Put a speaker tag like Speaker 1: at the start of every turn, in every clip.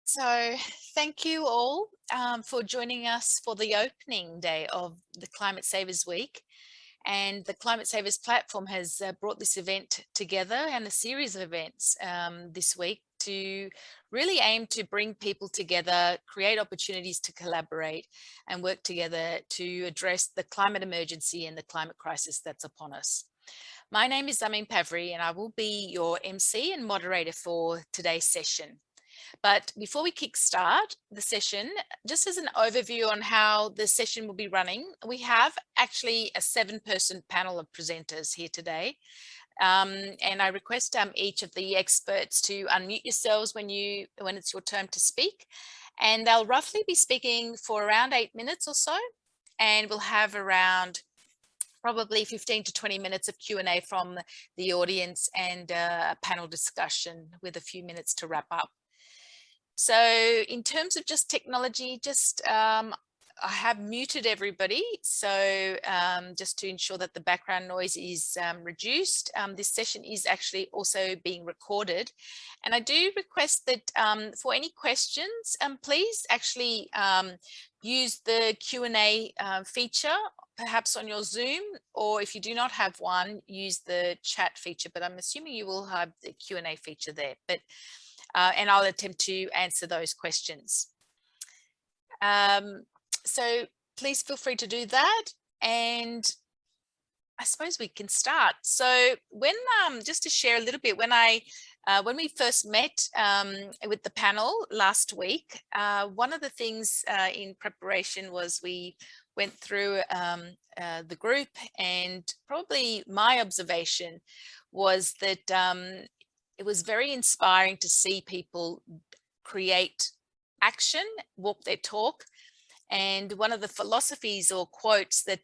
Speaker 1: So thank you all for joining us for the opening day of the Climate Savers Week. And the Climate Savers platform has brought this event together and a series of events this week to really aim to bring people together, create opportunities to collaborate and work together to address the climate emergency and the climate crisis that's upon us. My name is Zamin Pavri and I will be your MC and moderator for today's session. But before we kickstart the session, just as an overview on how the session will be running, we have actually a 7-person panel of presenters here today. And I request each of the experts to unmute yourselves when it's your turn to speak. And they'll roughly be speaking for around 8 minutes or so. And we'll have around probably 15 to 20 minutes of Q&A from the audience and a panel discussion with a few minutes to wrap up. So in terms of just technology, I have muted everybody. So just to ensure that the background noise is reduced. This session is actually also being recorded. And I do request that for any questions, please actually use the Q&A feature, perhaps on your Zoom, or if you do not have one, use the chat feature. But I'm assuming you will have the Q&A feature there. And I'll attempt to answer those questions. So please feel free to do that. And I suppose we can start. So just to share a little bit, when we first met with the panel last week, one of the things in preparation was we went through the group, and probably my observation was that it was very inspiring to see people create action, walk their talk. And one of the philosophies or quotes that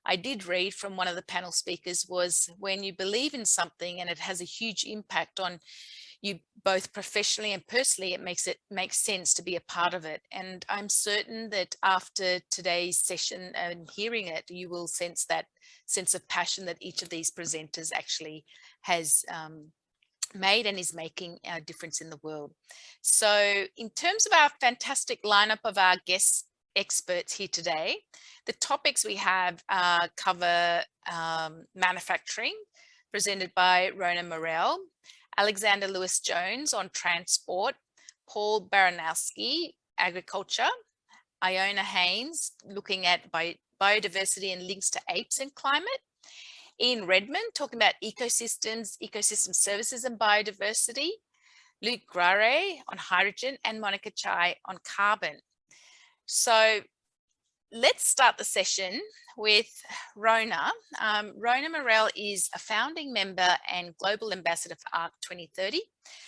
Speaker 1: I did read from one of the panel speakers was, when you believe in something and it has a huge impact on you both professionally and personally, it makes sense to be a part of it. And I'm certain that after today's session and hearing it, you will sense that sense of passion that each of these presenters actually has made and is making a difference in the world. So in terms of our fantastic lineup of our guest experts here today, the topics we have cover manufacturing, presented by Rhona Morrell, Alexander Lewis-Jones on transport, Paul Baranowski, agriculture, Iona Haynes, looking at biodiversity and links to apes and climate, Ian Redmond, talking about ecosystems, ecosystem services and biodiversity, Luc Grare on hydrogen, and Monika Tjia on carbon. So let's start the session with Rhona. Rhona Morrell is a founding member and global ambassador for ARC 2030,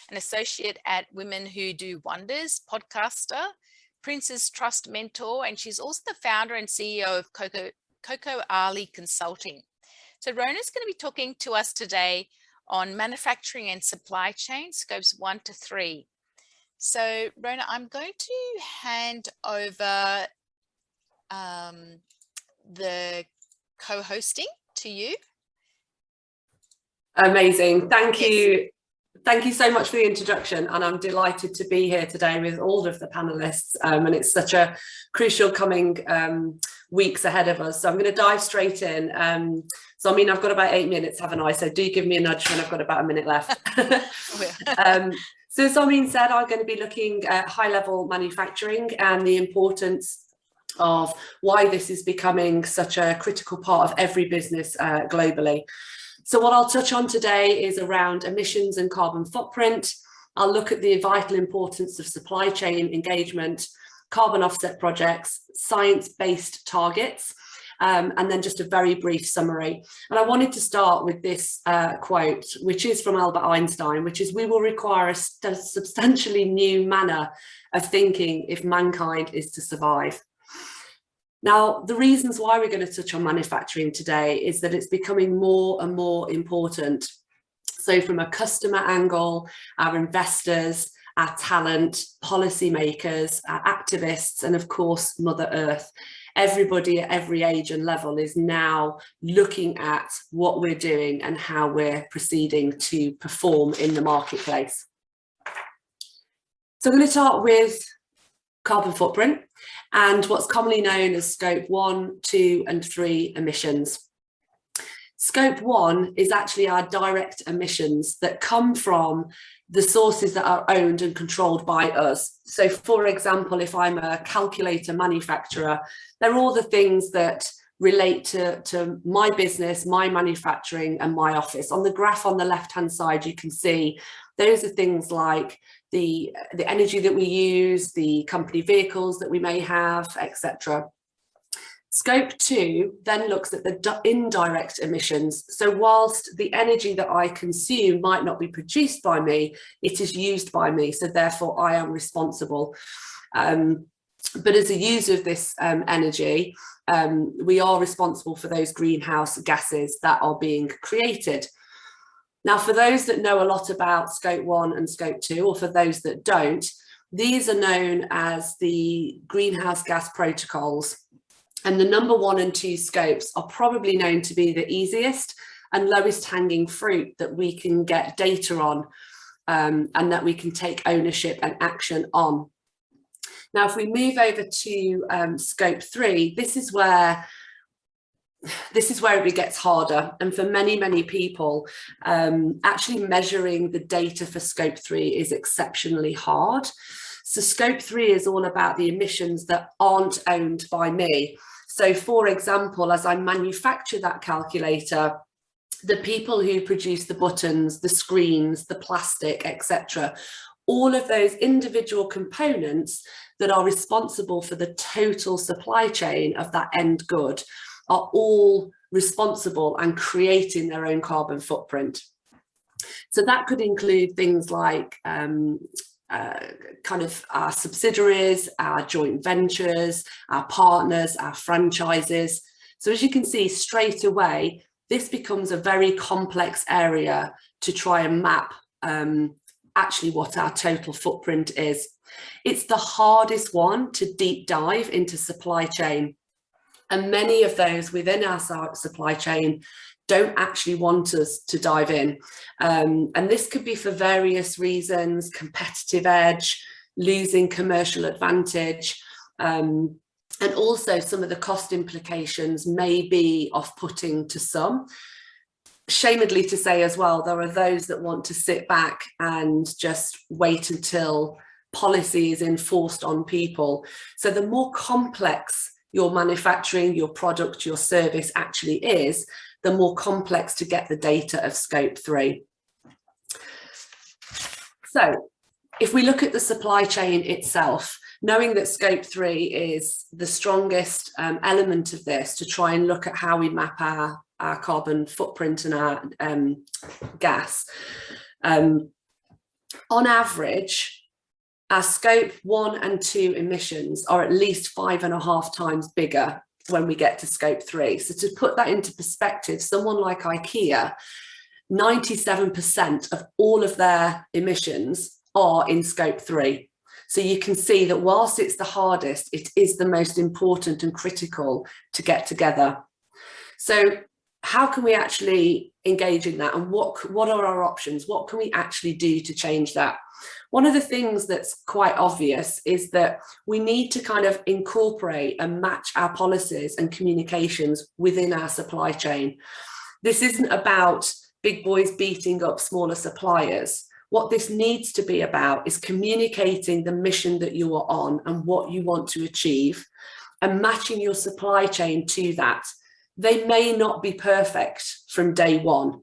Speaker 1: an associate at Women Who Do Wonders, podcaster, Prince's Trust mentor, and she's also the founder and CEO of Coco Ali Consulting. So Rhona's going to be talking to us today on manufacturing and supply chain, scopes 1 to 3. So Rhona, I'm going to hand over the co-hosting to you.
Speaker 2: Amazing. Thank you. Thank you so much for the introduction, and I'm delighted to be here today with all of the panelists, and it's such a crucial coming weeks ahead of us. So I'm going to dive straight in. So I mean, I've got about 8 minutes, haven't I? So do give me a nudge when I've got about a minute left. So as Zamin said, I'm going to be looking at high-level manufacturing and the importance of why this is becoming such a critical part of every business globally. So what I'll touch on today is around emissions and carbon footprint. I'll look at the vital importance of supply chain engagement, carbon offset projects, science-based targets, and then just a very brief summary. And I wanted to start with this quote, which is from Albert Einstein, which is, "We will require a substantially new manner of thinking if mankind is to survive." Now, the reasons why we're going to touch on manufacturing today is that it's becoming more and more important. So from a customer angle, our investors, our talent, policymakers, our activists, and of course, Mother Earth, everybody at every age and level is now looking at what we're doing and how we're proceeding to perform in the marketplace. So I'm going to start with carbon footprint and what's commonly known as scope 1, 2 and 3 emissions. Scope 1 is actually our direct emissions that come from the sources that are owned and controlled by us. So for example, if I'm a calculator manufacturer, they're all the things that relate to my business, my manufacturing and my office. On the graph on the left-hand side, you can see those are things like the energy that we use, the company vehicles that we may have, etc. Scope 2 then looks at the indirect emissions. So whilst the energy that I consume might not be produced by me, it is used by me. So therefore I am responsible. But as a user of this energy, we are responsible for those greenhouse gases that are being created. Now, for those that know a lot about scope 1 and scope 2, or for those that don't, these are known as the greenhouse gas protocols. And the number 1 and 2 scopes are probably known to be the easiest and lowest hanging fruit that we can get data on, and that we can take ownership and action on. Now, if we move over to scope 3, this is where it gets harder. And for many people, actually measuring the data for scope 3 is exceptionally hard. So scope 3 is all about the emissions that aren't owned by me. So for example, as I manufacture that calculator, the people who produce the buttons, the screens, the plastic, etc., all of those individual components that are responsible for the total supply chain of that end good are all responsible and creating their own carbon footprint. So that could include things like kind of our subsidiaries, our joint ventures, our partners, our franchises. So as you can see straight away, this becomes a very complex area to try and map actually what our total footprint is. It's the hardest one to deep dive into supply chain. And many of those within our supply chain don't actually want us to dive in. And this could be for various reasons: competitive edge, losing commercial advantage, and also some of the cost implications may be off-putting to some. Shamedly to say as well, there are those that want to sit back and just wait until policy is enforced on people. So the more complex your manufacturing, your product, your service actually is, the more complex to get the data of scope 3. So if we look at the supply chain itself, knowing that scope 3 is the strongest element of this to try and look at how we map our carbon footprint and our gas, on average, our scope 1 and 2 emissions are at least 5.5 times bigger when we get to scope 3. So to put that into perspective, someone like IKEA, 97% of all of their emissions are in scope 3. So you can see that whilst it's the hardest, it is the most important and critical to get together. So how can we actually engage in that, and what are our options? What can we actually do to change that? One of the things that's quite obvious is that we need to kind of incorporate and match our policies and communications within our supply chain. This isn't about big boys beating up smaller suppliers. What this needs to be about is communicating the mission that you are on and what you want to achieve, and matching your supply chain to that. They may not be perfect from day one,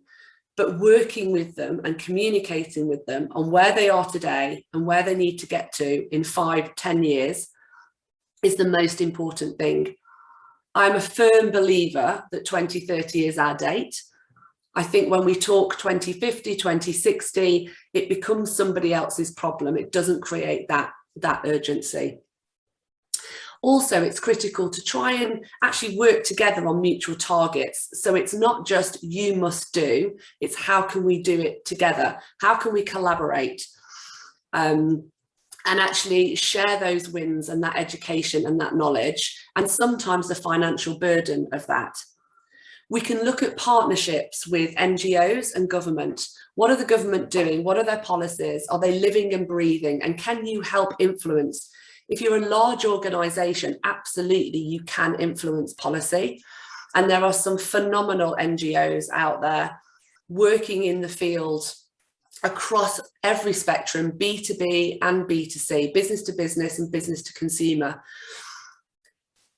Speaker 2: but working with them and communicating with them on where they are today and where they need to get to in 5-10 years is the most important thing. I'm a firm believer that 2030 is our date. I think when we talk 2050, 2060, it becomes somebody else's problem. It doesn't create that urgency. Also, it's critical to try and actually work together on mutual targets. So it's not just you must do, it's how can we do it together? How can we collaborate? And actually share those wins and that education and that knowledge, and sometimes the financial burden of that. We can look at partnerships with NGOs and government. What are the government doing? What are their policies? Are they living and breathing? And can you help influence? If you're a large organisation, absolutely you can influence policy. And there are some phenomenal NGOs out there working in the field across every spectrum, B2B and B2C, business to business and business to consumer.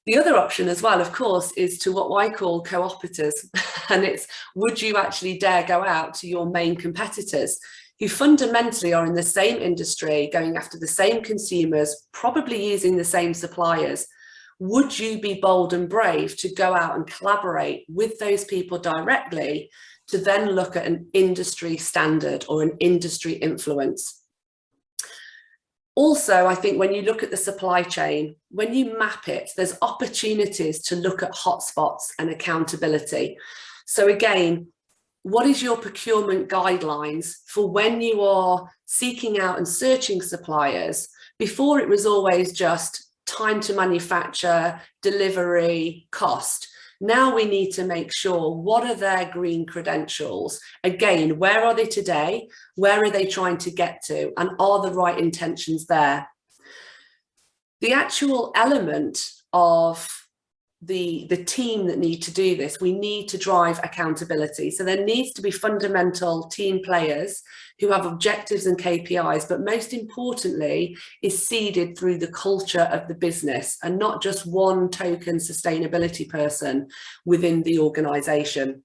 Speaker 2: The other option as well, of course, is to what I call co-opeters. And it's, would you actually dare go out to your main competitors who fundamentally are in the same industry, going after the same consumers, probably using the same suppliers? Would you be bold and brave to go out and collaborate with those people directly to then look at an industry standard or an industry influence? Also, I think when you look at the supply chain, when you map it, there's opportunities to look at hotspots and accountability. So again, what is your procurement guidelines for when you are seeking out and searching suppliers? Before it was always just time to manufacture, delivery, cost. Now we need to make sure, what are their green credentials? Again, where are they today? Where are they trying to get to? And are the right intentions there? The actual element of the team that need to do this, we need to drive accountability. So there needs to be fundamental team players who have objectives and KPIs, but most importantly is seeded through the culture of the business and not just one token sustainability person within the organization.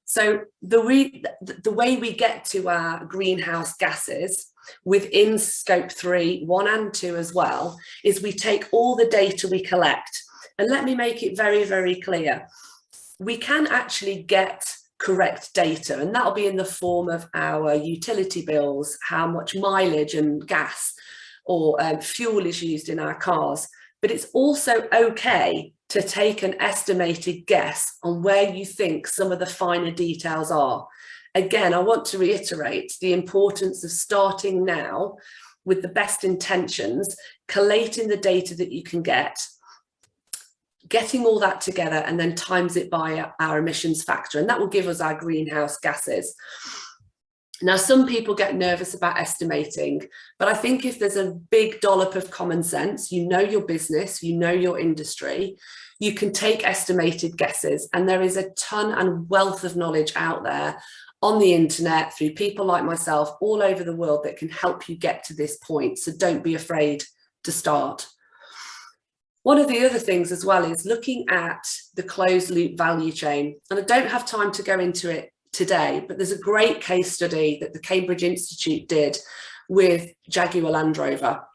Speaker 2: So the way we get to our greenhouse gases within scope 3, 1 and 2 as well, is we take all the data we collect. And let me make it very, very clear. We can actually get correct data, and that'll be in the form of our utility bills, how much mileage and gas or fuel is used in our cars. But it's also okay to take an estimated guess on where you think some of the finer details are. Again, I want to reiterate the importance of starting now with the best intentions, collating the data that you can get, getting all that together and then times it by our emissions factor, and that will give us our greenhouse gases. Now, some people get nervous about estimating, but I think if there's a big dollop of common sense, you know your business, you know your industry, you can take estimated guesses, and there is a ton and wealth of knowledge out there on the internet through people like myself all over the world that can help you get to this point. So don't be afraid to start. One of the other things as well is looking at the closed loop value chain. And I don't have time to go into it today, but there's a great case study that the Cambridge Institute did with Jaguar Land Rover.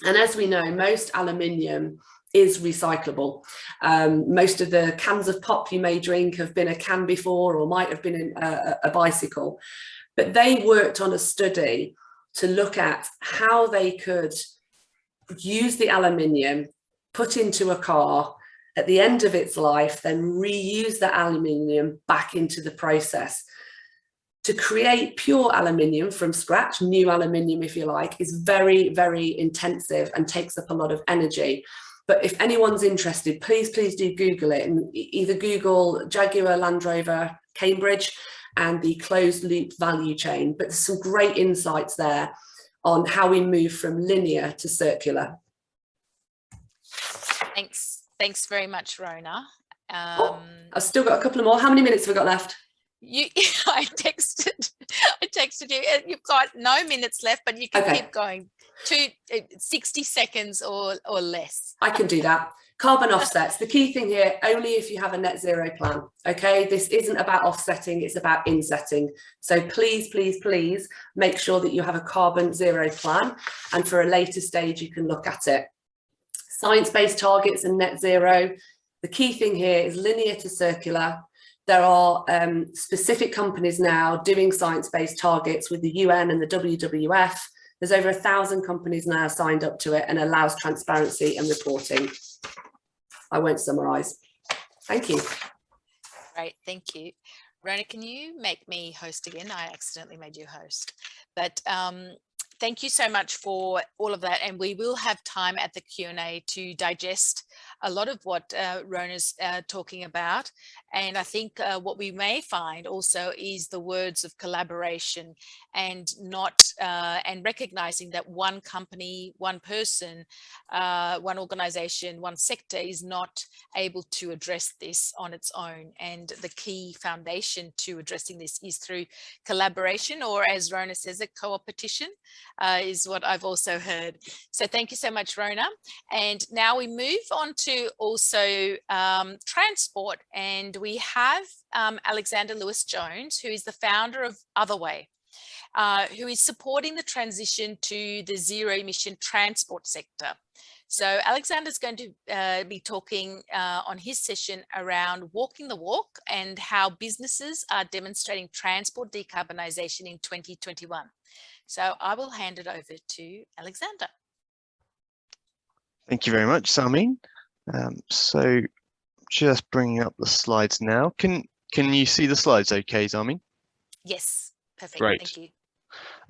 Speaker 2: And as we know, most aluminium is recyclable. Most of the cans of pop you may drink have been a can before or might have been in a bicycle. But they worked on a study to look at how they could use the aluminium, put into a car at the end of its life, then reuse the aluminium back into the process. To create pure aluminium from scratch, new aluminium if you like, is very, very intensive and takes up a lot of energy. But if anyone's interested, please do Google it, and either Google Jaguar Land Rover Cambridge and the closed loop value chain. But there's some great insights there on how we move from linear to circular.
Speaker 1: Thanks very much, Rhona.
Speaker 2: I've still got a couple of more. How many minutes have we got left?
Speaker 1: I texted you. You've got no minutes left, but you can keep going. 60 seconds or less. I
Speaker 2: can do that. Carbon offsets. The key thing here, only if you have a net zero plan. Okay, this isn't about offsetting, it's about insetting. So please make sure that you have a carbon zero plan, and for a later stage you can look at it. Science-based targets and net zero. The key thing here is linear to circular. There are specific companies now doing science-based targets with the UN and the WWF. There's over 1,000 companies now signed up to it and allows transparency and reporting. I won't summarise. Thank you.
Speaker 1: Great, thank you. Rhona, can you make me host again? I accidentally made you host. But Thank you so much for all of that, and we will have time at the Q&A to digest a lot of what Rhona's talking about. And I think what we may find also is the words of collaboration, and not and recognizing that one company, one person, one organization, one sector is not able to address this on its own. And the key foundation to addressing this is through collaboration, or as Rhona says, a co-opetition. Is what I've also heard. So thank you so much, Rhona. And now we move on to also transport. And we have Alexander Lewis-Jones, who is the founder of Otherway, who is supporting the transition to the zero emission transport sector. So Alexander's going to be talking on his session around walking the walk and how businesses are demonstrating transport decarbonisation in 2021. So I will hand it over to Alexander.
Speaker 3: Thank you very much, Salmeen. So just bringing up the slides now. Can you see the slides okay, Salmeen?
Speaker 1: Yes, perfect.
Speaker 3: Great.
Speaker 1: Thank you.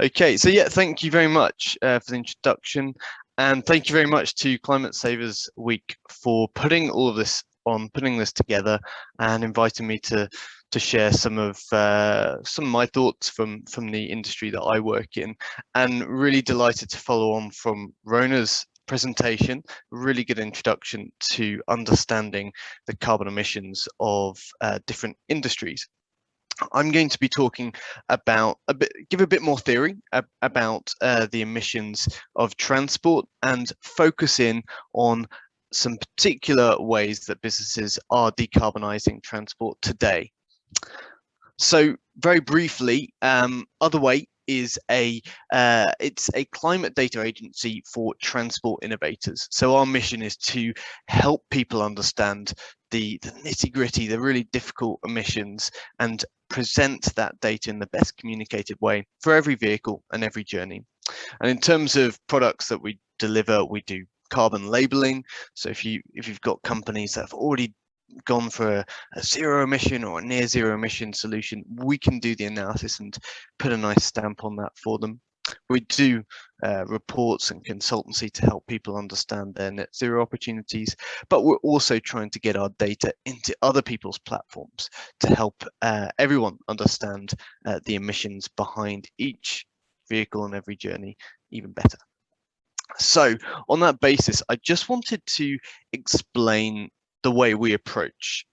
Speaker 3: Okay, so yeah, thank you very much for the introduction, and thank you very much to ClimateSavers Week for putting all of this on, putting this together, and inviting me to share some of my thoughts from the industry that I work in, and really delighted to follow on from Rhona's presentation. Really good introduction to understanding the carbon emissions of different industries. I'm going to be talking about give a bit more theory about the emissions of transport, and focus in on some particular ways that businesses are decarbonising transport today. So very briefly, Otherway is it's a climate data agency for transport innovators. So our mission is to help people understand the nitty-gritty, the really difficult emissions, and present that data in the best communicated way for every vehicle and every journey. And in terms of products that we deliver, we do carbon labeling. So if you've got companies that have already gone for a zero emission or a near zero emission solution, we can do the analysis and put a nice stamp on that for them. We do reports and consultancy to help people understand their net zero opportunities, but we're also trying to get our data into other people's platforms to help everyone understand the emissions behind each vehicle and every journey even better. So on that basis, I just wanted to explain the way we approach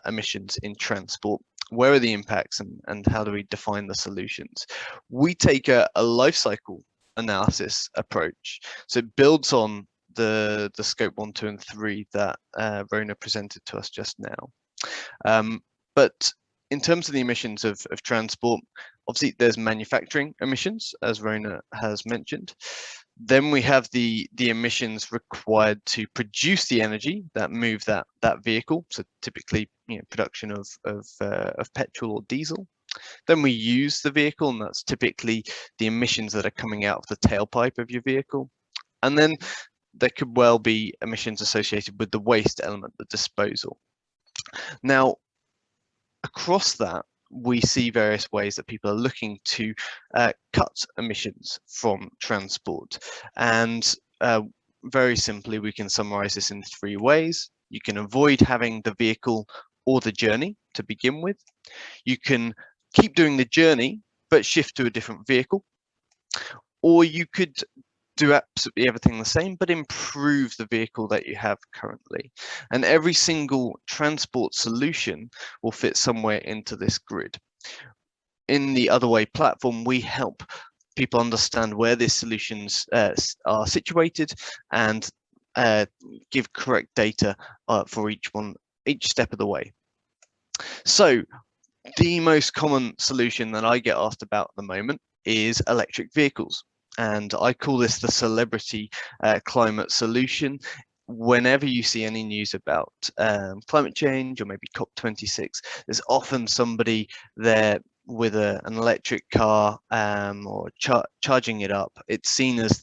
Speaker 3: emissions in transport. Where are the impacts, and how do we define the solutions? We take a life cycle analysis approach. So it builds on the scope 1, 2, and 3 that Rhona presented to us just now. But in terms of the emissions of transport, obviously there's manufacturing emissions, as Rhona has mentioned. Then we have the emissions required to produce the energy that move that vehicle. So typically, production of petrol or diesel. Then we use the vehicle, and that's typically the emissions that are coming out of the tailpipe of your vehicle. And then there could well be emissions associated with the waste element, the disposal. Now, across that, we see various ways that people are looking to cut emissions from transport. And very simply, we can summarize this in 3 ways. You can avoid having the vehicle or the journey to begin with. You can keep doing the journey, but shift to a different vehicle. Or you could do absolutely everything the same, but improve the vehicle that you have currently. And every single transport solution will fit somewhere into this grid. In the Otherway platform, we help people understand where these solutions are situated, and give correct data for each step of the way. So the most common solution that I get asked about at the moment is electric vehicles. And I call this the celebrity climate solution. Whenever you see any news about climate change, or maybe COP26, there's often somebody there with an electric car, or charging it up. It's seen as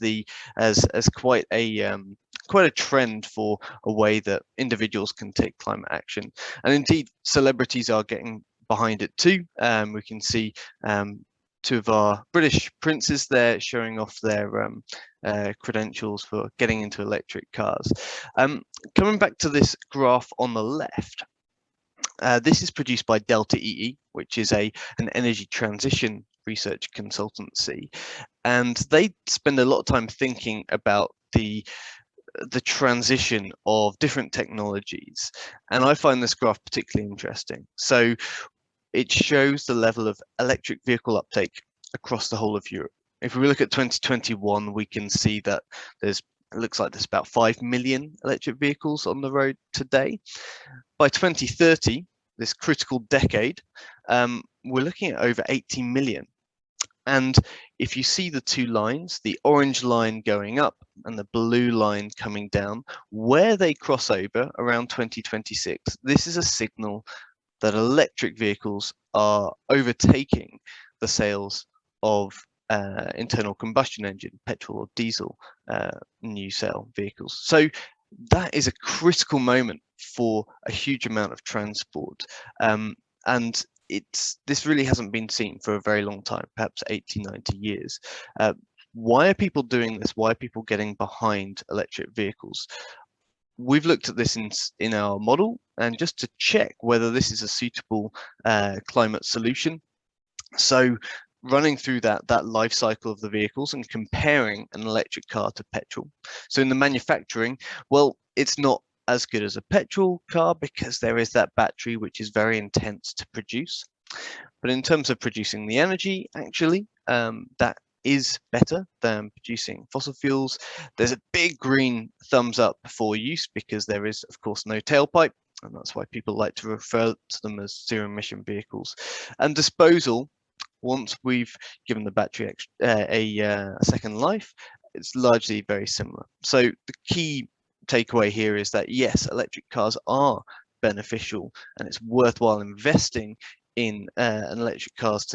Speaker 3: quite a trend for a way that individuals can take climate action. And indeed, celebrities are getting behind it too. We can see two of our British princes there showing off their credentials for getting into electric cars. Coming back to this graph on the left, this is produced by Delta EE, which is an energy transition research consultancy, and they spend a lot of time thinking about the transition of different technologies, and I find this graph particularly interesting. So it shows the level of electric vehicle uptake across the whole of Europe. If we look at 2021, we can see that it looks like there's about 5 million electric vehicles on the road today. By 2030, this critical decade, we're looking at over 80 million. And if you see the two lines, the orange line going up and the blue line coming down, where they cross over around 2026, this is a signal that electric vehicles are overtaking the sales of internal combustion engine, petrol or diesel new sale vehicles. So that is a critical moment for a huge amount of transport. And this really hasn't been seen for a very long time, perhaps 80, 90 years. Why are people doing this? Why are people getting behind electric vehicles? We've looked at this in our model, and just to check whether this is a suitable climate solution. So running through that life cycle of the vehicles and comparing an electric car to petrol. So in the manufacturing, well, it's not as good as a petrol car because there is that battery which is very intense to produce. But in terms of producing the energy, actually, that is better than producing fossil fuels. There's a big green thumbs up for use because there is, of course, no tailpipe, and that's why people like to refer to them as zero emission vehicles. And disposal, once we've given the battery a second life, it's largely very similar. So the key takeaway here is that yes, electric cars are beneficial, and it's worthwhile investing in an electric cars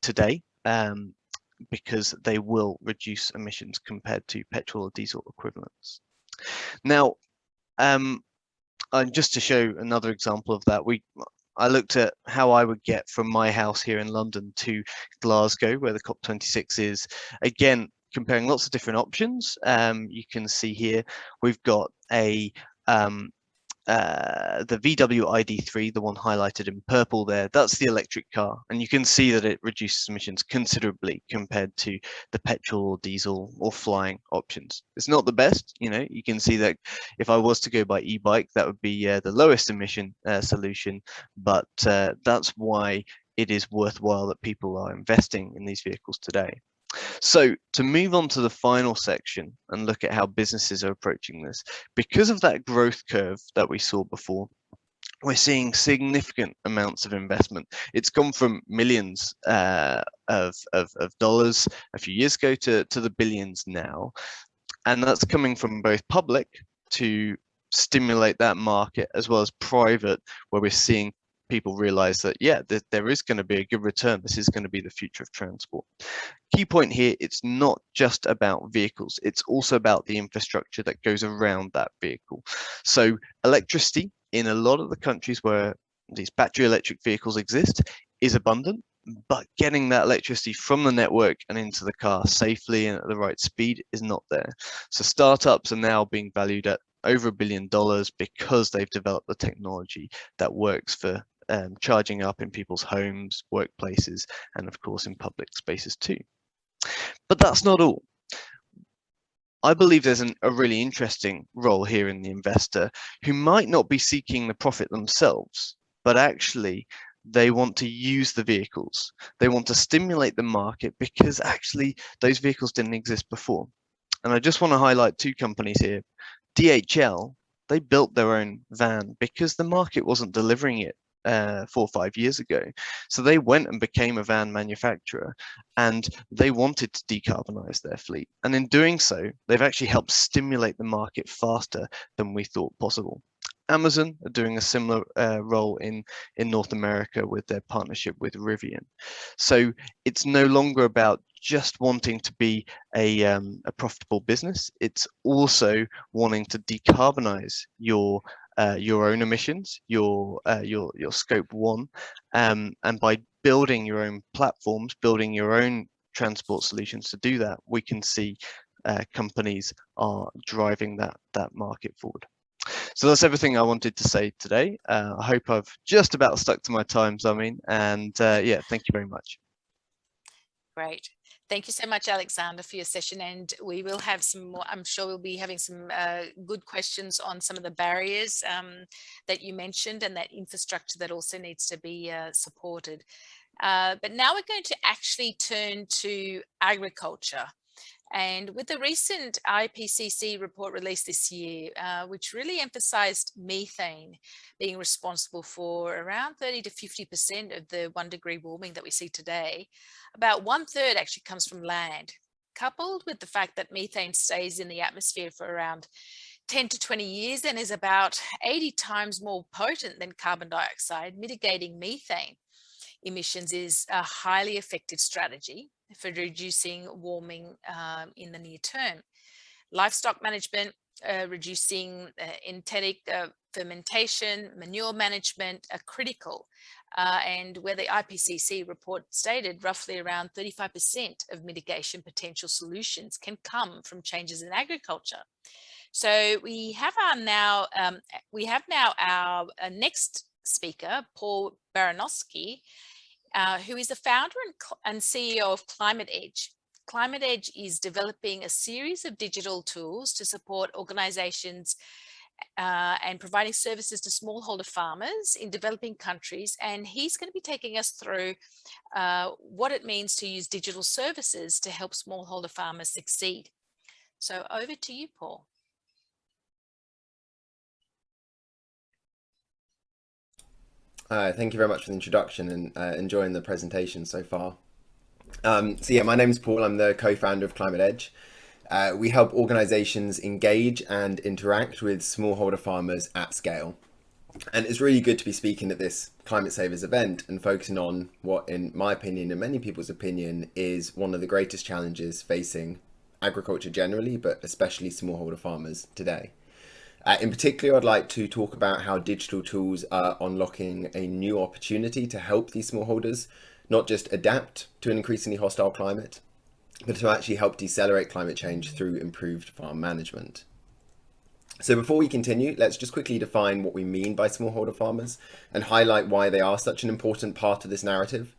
Speaker 3: today, because they will reduce emissions compared to petrol or diesel equivalents. Now, just to show another example of that, I looked at how I would get from my house here in London to Glasgow, where the COP26 is. Again, comparing lots of different options. You can see here we've got the VW ID3, the one highlighted in purple there, that's the electric car, and you can see that it reduces emissions considerably compared to the petrol or diesel or flying options. It's not the best, you can see that if I was to go by e-bike, that would be the lowest emission solution, but that's why it is worthwhile that people are investing in these vehicles today. So to move on to the final section and look at how businesses are approaching this, because of that growth curve that we saw before, we're seeing significant amounts of investment. It's gone from millions of dollars a few years ago to the billions now. And that's coming from both public to stimulate that market, as well as private, where we're seeing people realize that, yeah, there is going to be a good return. This is going to be the future of transport. Key point here, it's not just about vehicles, it's also about the infrastructure that goes around that vehicle. So electricity in a lot of the countries where these battery electric vehicles exist is abundant, but getting that electricity from the network and into the car safely and at the right speed is not there. So startups are now being valued at over $1 billion because they've developed the technology that works for charging up in people's homes, workplaces, and of course in public spaces too. But that's not all. I believe there's a really interesting role here in the investor who might not be seeking the profit themselves, but actually they want to use the vehicles. They want to stimulate the market because actually those vehicles didn't exist before. And I just want to highlight two companies here. DHL, they built their own van because the market wasn't delivering it 4 or 5 years ago. So they went and became a van manufacturer, and they wanted to decarbonize their fleet. And in doing so, they've actually helped stimulate the market faster than we thought possible. Amazon are doing a similar role in North America with their partnership with Rivian. So it's no longer about just wanting to be a profitable business. It's also wanting to decarbonize your own emissions, your scope 1, and by building your own platforms, building your own transport solutions to do that, we can see companies are driving that market forward. So that's everything I wanted to say today. I hope I've just about stuck to my time, Zamin, and yeah, thank you very much.
Speaker 1: Great. Thank you so much, Alexander, for your session. And we will have some more, I'm sure we'll be having some good questions on some of the barriers that you mentioned and that infrastructure that also needs to be supported. But now we're going to actually turn to agriculture. And with the recent IPCC report released this year, which really emphasized methane being responsible for around 30 to 50% of the 1-degree warming that we see today, about 1/3 actually comes from land, coupled with the fact that methane stays in the atmosphere for around 10 to 20 years and is about 80 times more potent than carbon dioxide. Mitigating methane emissions is a highly effective strategy for reducing warming in the near term. Livestock management, reducing enteric fermentation, manure management are critical. And where the IPCC report stated roughly around 35% of mitigation potential solutions can come from changes in agriculture. So we have now our next speaker, Paul Baranowski, who is the founder and CEO of ClimateEdge. ClimateEdge is developing a series of digital tools to support organizations and providing services to smallholder farmers in developing countries. And he's going to be taking us through what it means to use digital services to help smallholder farmers succeed. So over to you, Paul.
Speaker 4: Thank you very much for the introduction and enjoying the presentation so far. So yeah, my name's Paul. I'm the co-founder of ClimateEdge. We help organizations engage and interact with smallholder farmers at scale. And it's really good to be speaking at this ClimateSavers event and focusing on what, in my opinion and many people's opinion, is one of the greatest challenges facing agriculture generally, but especially smallholder farmers today. In particular, I'd like to talk about how digital tools are unlocking a new opportunity to help these smallholders not just adapt to an increasingly hostile climate, but to actually help decelerate climate change through improved farm management. So before we continue, let's just quickly define what we mean by smallholder farmers and highlight why they are such an important part of this narrative.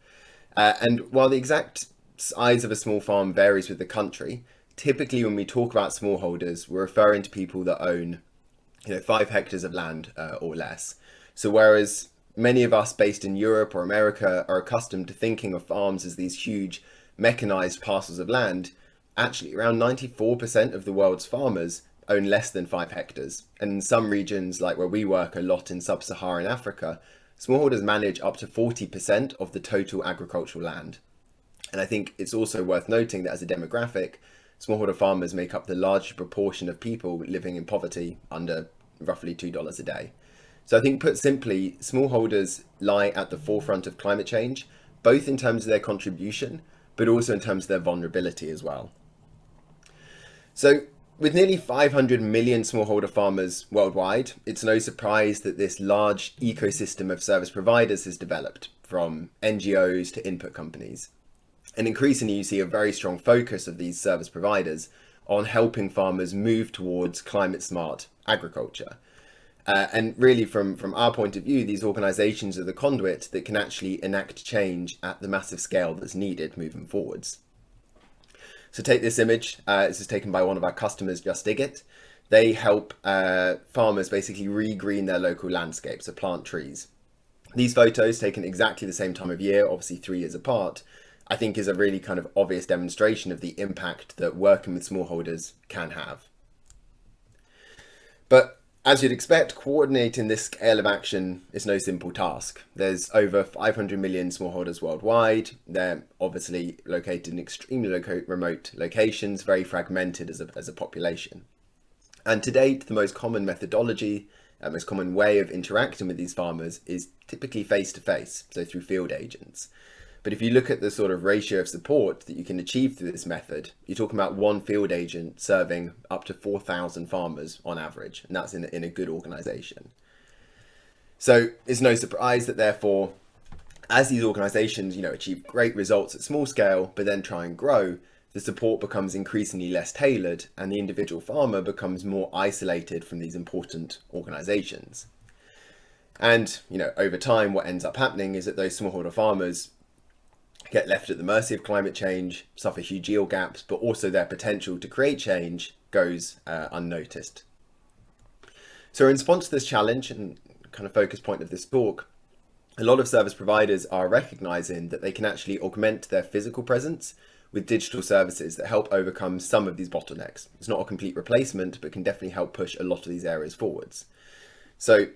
Speaker 4: And while the exact size of a small farm varies with the country, typically when we talk about smallholders, we're referring to people that own 5 hectares of land or less. So whereas many of us based in Europe or America are accustomed to thinking of farms as these huge mechanized parcels of land, actually around 94% of the world's farmers own less than 5 hectares. And in some regions, like where we work a lot in sub-Saharan Africa, smallholders manage up to 40% of the total agricultural land. And I think it's also worth noting that as a demographic, smallholder farmers make up the largest proportion of people living in poverty, under roughly $2 a day. So I think, put simply, smallholders lie at the forefront of climate change, both in terms of their contribution, but also in terms of their vulnerability as well. So with nearly 500 million smallholder farmers worldwide, it's no surprise that this large ecosystem of service providers has developed, from NGOs to input companies. And increasingly, you see a very strong focus of these service providers on helping farmers move towards climate smart agriculture. And really, from our point of view, these organizations are the conduit that can actually enact change at the massive scale that's needed moving forwards. So take this image. This is taken by one of our customers, Just Dig It. They help farmers basically re-green their local landscapes, so plant trees. These photos, taken exactly the same time of year, obviously 3 years apart, I think is a really kind of obvious demonstration of the impact that working with smallholders can have. But as you'd expect, coordinating this scale of action is no simple task. There's over 500 million smallholders worldwide. They're obviously located in extremely remote locations, very fragmented as a population. And to date, the most common methodology, most common way of interacting with these farmers is typically face-to-face, so through field agents. But if you look at the sort of ratio of support that you can achieve through this method, you're talking about one field agent serving up to 4,000 farmers on average, and that's in a good organization. So it's no surprise that therefore As these organizations, achieve great results at small scale, but then try and grow, the support becomes increasingly less tailored and the individual farmer becomes more isolated from these important organizations. And, over time, what ends up happening is that those smallholder farmers get left at the mercy of climate change, suffer huge yield gaps, but also their potential to create change goes unnoticed. So in response to this challenge and kind of focus point of this talk, a lot of service providers are recognizing that they can actually augment their physical presence with digital services that help overcome some of these bottlenecks. It's not a complete replacement, but can definitely help push a lot of these areas forwards. So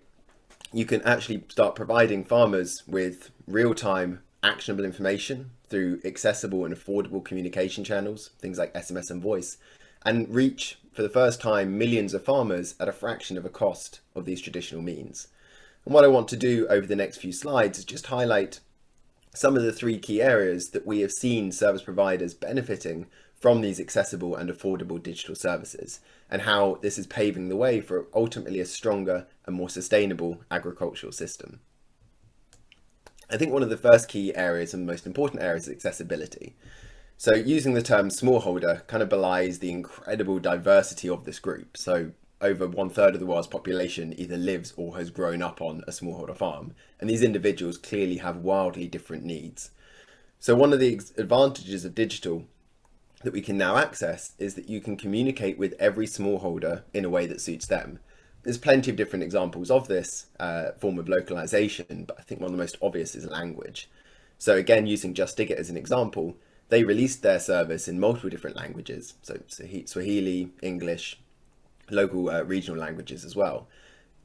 Speaker 4: you can actually start providing farmers with real-time actionable information through accessible and affordable communication channels, things like SMS and voice, and reach, for the first time, millions of farmers at a fraction of a cost of these traditional means. And what I want to do over the next few slides is just highlight some of the 3 key areas that we have seen service providers benefiting from these accessible and affordable digital services, and how this is paving the way for ultimately a stronger and more sustainable agricultural system. I think one of the first key areas and most important areas is accessibility. So using the term smallholder kind of belies the incredible diversity of this group. So over 1/3 of the world's population either lives or has grown up on a smallholder farm, and these individuals clearly have wildly different needs. So one of the advantages of digital that we can now access is that you can communicate with every smallholder in a way that suits them. There's plenty of different examples of this form of localization, but I think one of the most obvious is language. So again, using Just Dig It as an example, they released their service in multiple different languages, so Swahili, English, local regional languages as well.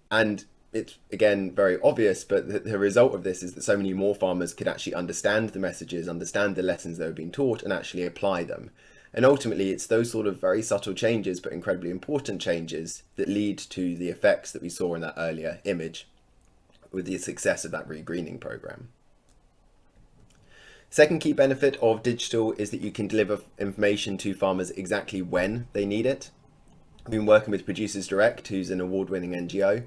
Speaker 4: And it's, again, very obvious, but the result of this is that so many more farmers could actually understand the messages, understand the lessons they were being taught, and actually apply them. And ultimately, it's those sort of very subtle changes, but incredibly important changes, that lead to the effects that we saw in that earlier image with the success of that regreening program. Second key benefit of digital is that you can deliver information to farmers exactly when they need it. I've been working with Producers Direct, who's an award-winning NGO,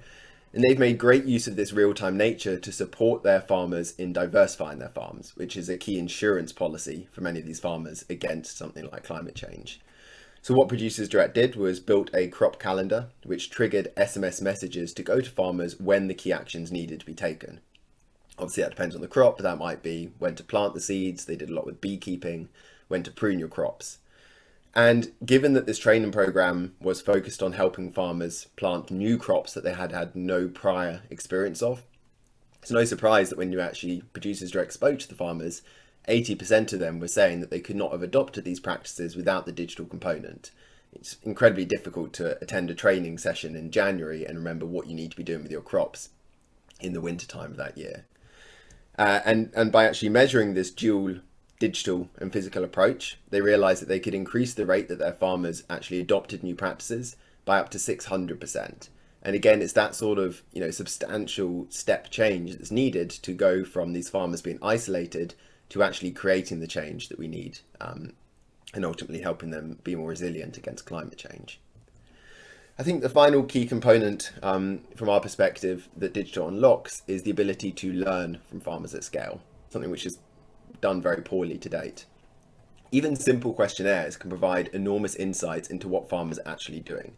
Speaker 4: and they've made great use of this real-time nature to support their farmers in diversifying their farms, which is a key insurance policy for many of these farmers against something like climate change. So what Producers Direct did was built a crop calendar, which triggered SMS messages to go to farmers when the key actions needed to be taken. Obviously that depends on the crop, but that might be when to plant the seeds. They did a lot with beekeeping, when to prune your crops. And given that this training program was focused on helping farmers plant new crops that they had had no prior experience of, it's no surprise that when you actually Producers Direct spoke to the farmers, 80% of them were saying that they could not have adopted these practices without the digital component. It's incredibly difficult to attend a training session in January and remember what you need to be doing with your crops in the winter time of that year. And by actually measuring this dual digital and physical approach, they realized that they could increase the rate that their farmers actually adopted new practices by up to 600%. And again, it's that sort of, substantial step change that's needed to go from these farmers being isolated to actually creating the change that we need, and ultimately helping them be more resilient against climate change. I think the final key component from our perspective that digital unlocks is the ability to learn from farmers at scale, something which is done very poorly to date. Even simple questionnaires can provide enormous insights into what farmers are actually doing.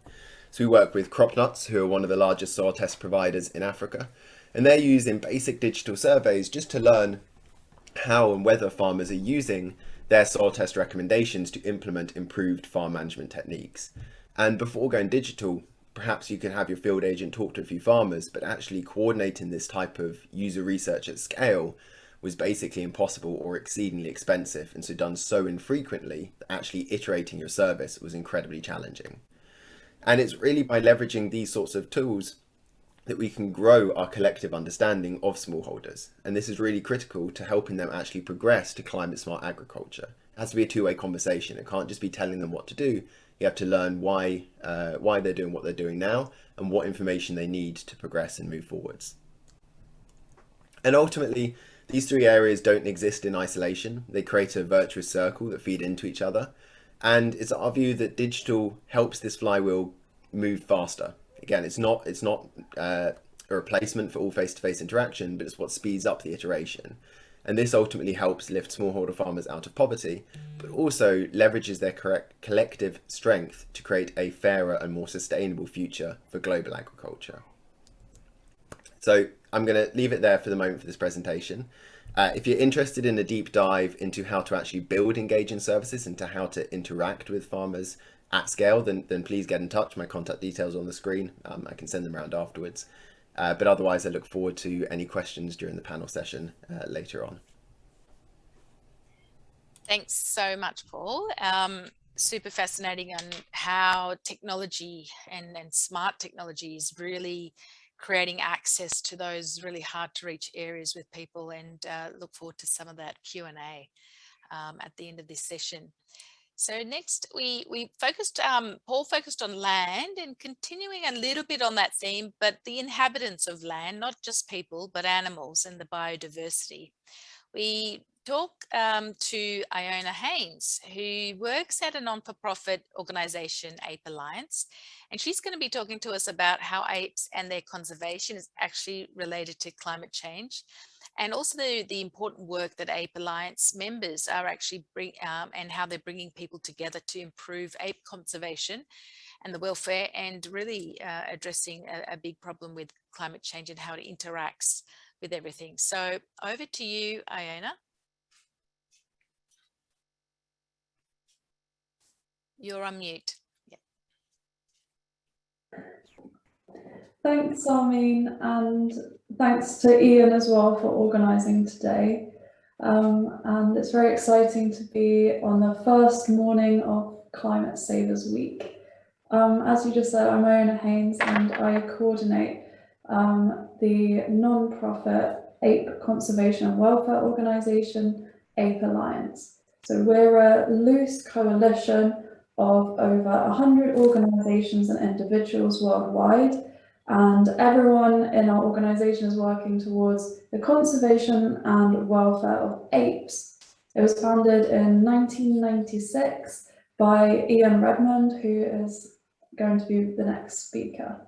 Speaker 4: So we work with Crop Nuts, who are one of the largest soil test providers in Africa, and they're using basic digital surveys just to learn how and whether farmers are using their soil test recommendations to implement improved farm management techniques. And before going digital, perhaps you can have your field agent talk to a few farmers, but actually coordinating this type of user research at scale was basically impossible or exceedingly expensive, and so done so infrequently that actually iterating your service was incredibly challenging. And it's really by leveraging these sorts of tools that we can grow our collective understanding of smallholders. And this is really critical to helping them actually progress to climate smart agriculture. It has to be a two-way conversation. It can't just be telling them what to do. You have to learn why they're doing what they're doing now and what information they need to progress and move forwards. And ultimately, these 3 areas don't exist in isolation. They create a virtuous circle that feed into each other. And it's our view that digital helps this flywheel move faster. Again, it's not a replacement for all face-to-face interaction, but it's what speeds up the iteration. And this ultimately helps lift smallholder farmers out of poverty, but also leverages their collective strength to create a fairer and more sustainable future for global agriculture. So I'm going to leave it there for the moment for this presentation. If you're interested in a deep dive into how to actually build engaging services and to how to interact with farmers at scale, then please get in touch. My contact details are on the screen. I can send them around afterwards. But otherwise, I look forward to any questions during the panel session later on.
Speaker 1: Thanks so much, Paul. Super fascinating on how technology and smart technology is really creating access to those really hard to reach areas with people, and look forward to some of that Q&A at the end of this session. So next we focused, Paul focused on land, and continuing a little bit on that theme, but the inhabitants of land, not just people, but animals and the biodiversity. We talk to Iona Haynes, who works at a non-for-profit organisation, Ape Alliance, and she's going to be talking to us about how apes and their conservation is actually related to climate change, and also the important work that Ape Alliance members are actually and how they're bringing people together to improve ape conservation and the welfare, and really addressing a big problem with climate change and how it interacts with everything. So over to you, Iona. You're on mute. Yeah.
Speaker 5: Thanks, Armin, and thanks to Ian as well for organising today. And it's very exciting to be on the first morning of ClimateSavers Week. As you just said, I'm Rhona Haynes, and I coordinate the non-profit ape conservation and welfare organisation, Ape Alliance. So we're a loose coalition of over 100 organisations and individuals worldwide, and everyone in our organisation is working towards the conservation and welfare of apes. It was founded in 1996 by Ian Redmond, who is going to be the next speaker.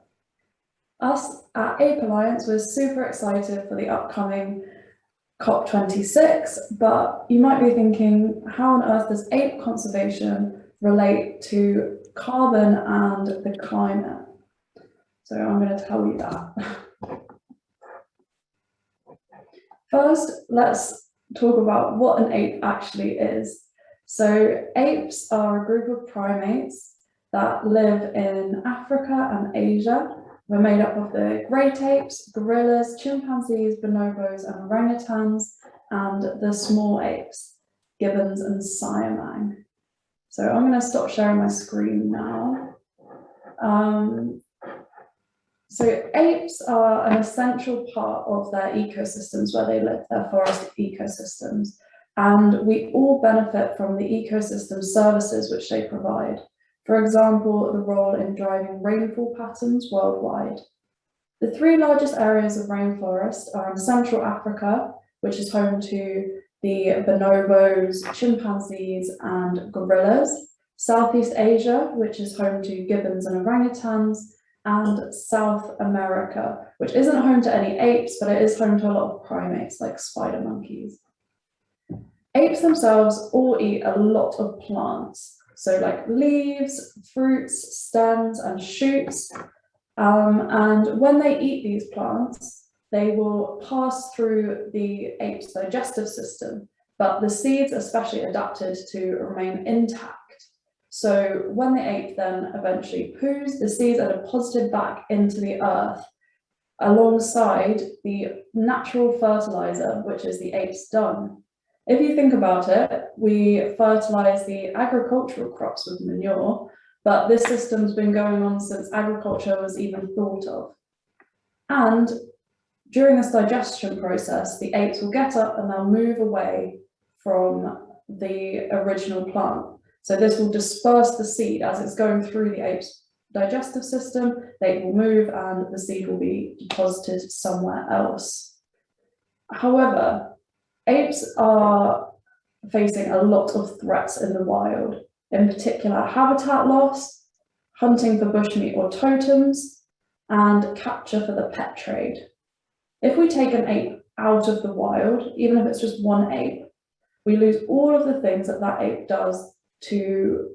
Speaker 5: Us at Ape Alliance, we're super excited for the upcoming COP26, but you might be thinking, how on earth does ape conservation relate to carbon and the climate? So I'm going to tell you that. First, let's talk about what an ape actually is. So apes are a group of primates that live in Africa and Asia. We're made up of the great apes, gorillas, chimpanzees, bonobos, and orangutans, and the small apes, gibbons and siamang. So I'm going to stop sharing my screen now. So apes are an essential part of their ecosystems where they live, their forest ecosystems, and we all benefit from the ecosystem services which they provide. For example, the role in driving rainfall patterns worldwide. The three largest areas of rainforest are in Central Africa, which is home to the bonobos, chimpanzees, and gorillas, Southeast Asia, which is home to gibbons and orangutans, and South America, which isn't home to any apes, but it is home to a lot of primates like spider monkeys. Apes themselves all eat a lot of plants, so like leaves, fruits, stems, and shoots. And when they eat these plants, they will pass through the ape's digestive system, but the seeds are specially adapted to remain intact. So when the ape then eventually poos, the seeds are deposited back into the earth alongside the natural fertilizer, which is the ape's dung. If you think about it, we fertilize the agricultural crops with manure, but this system's been going on since agriculture was even thought of. And during this digestion process, the apes will get up and they'll move away from the original plant. So this will disperse the seed as it's going through the ape's digestive system. They will move and the seed will be deposited somewhere else. However, apes are facing a lot of threats in the wild, in particular habitat loss, hunting for bushmeat or totems, and capture for the pet trade. If we take an ape out of the wild, even if it's just one ape, we lose all of the things that that ape does to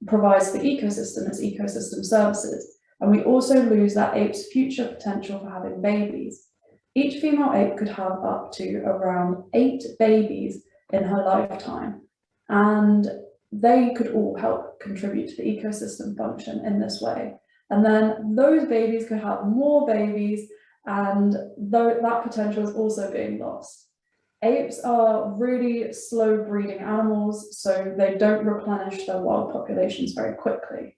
Speaker 5: provide the ecosystem as ecosystem services. And we also lose that ape's future potential for having babies. Each female ape could have up to around 8 babies in her lifetime, and they could all help contribute to the ecosystem function in this way. And then those babies could have more babies, and that potential is also being lost. Apes are really slow breeding animals, so they don't replenish their wild populations very quickly.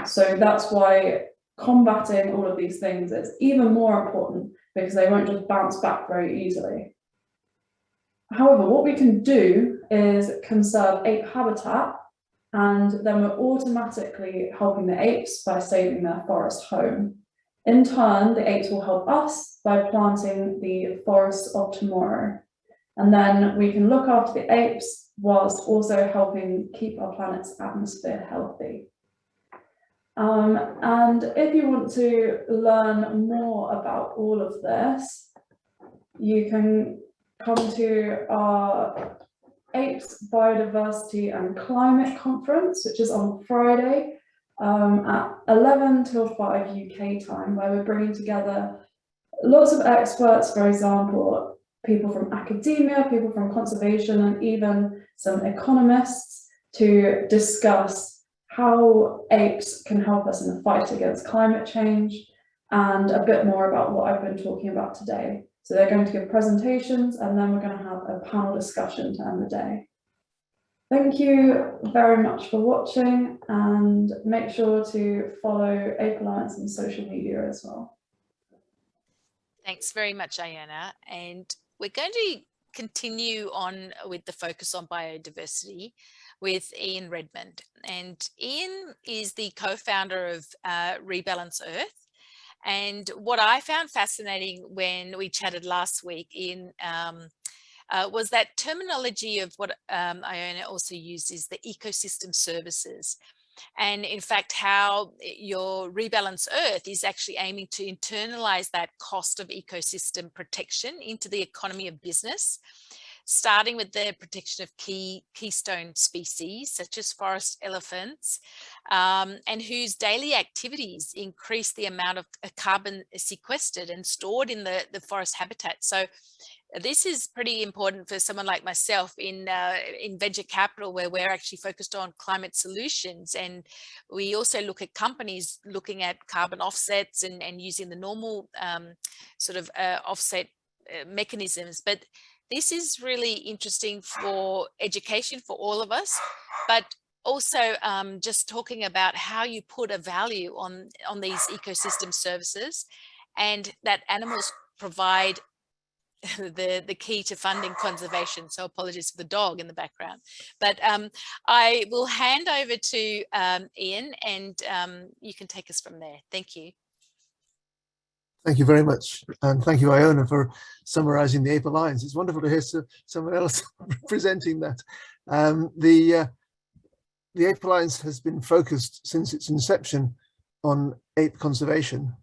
Speaker 5: So that's why combating all of these things is even more important, because they won't just bounce back very easily. However, what we can do is conserve ape habitat, and then we're automatically helping the apes by saving their forest home. In turn, the apes will help us by planting the forests of tomorrow. And then we can look after the apes whilst also helping keep our planet's atmosphere healthy. And if you want to learn more about all of this, you can come to our Apes, Biodiversity and Climate Conference, which is on Friday at 11 till 5 UK time, where we're bringing together lots of experts, for example, people from academia, people from conservation, and even some economists to discuss how apes can help us in the fight against climate change, and a bit more about what I've been talking about today. So they're going to give presentations, and then we're going to have a panel discussion to end the day. Thank you very much for watching, and make sure to follow Ape Alliance on social media as well.
Speaker 1: Thanks very much, Iona. And we're going to continue on with the focus on biodiversity with Ian Redmond. And Ian is the co-founder of Rebalance Earth. And what I found fascinating when we chatted last week, Ian, was that terminology of what Iona also used is the ecosystem services. And in fact, how your Rebalance Earth is actually aiming to internalize that cost of ecosystem protection into the economy of business, starting with the protection of keystone species such as forest elephants, and whose daily activities increase the amount of carbon sequestered and stored in the forest habitat. So this is pretty important for someone like myself in venture capital, where we're actually focused on climate solutions. And we also look at companies looking at carbon offsets and using the normal sort of offset mechanisms. But this is really interesting for education for all of us, but also just talking about how you put a value on these ecosystem services, and that animals provide the key to funding conservation. So apologies for the dog in the background, but I will hand over to Ian, and you can take us from there. Thank you.
Speaker 6: Thank you very much, and thank you, Iona, for summarising the Ape Alliance. It's wonderful to hear someone else presenting that. The Ape Alliance has been focused since its inception on ape conservation,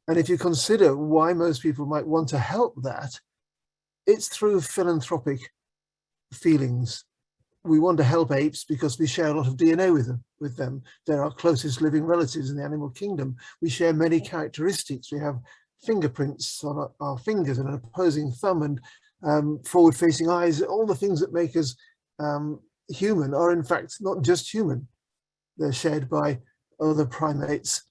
Speaker 6: and if you consider why most people might want to help that, it's through philanthropic feelings. We want to help apes because we share a lot of DNA with them. They're our closest living relatives in the animal kingdom. We share many characteristics. We have fingerprints on our fingers and an opposing thumb and forward-facing eyes. All the things that make us human are in fact not just human. They're shared by other primates.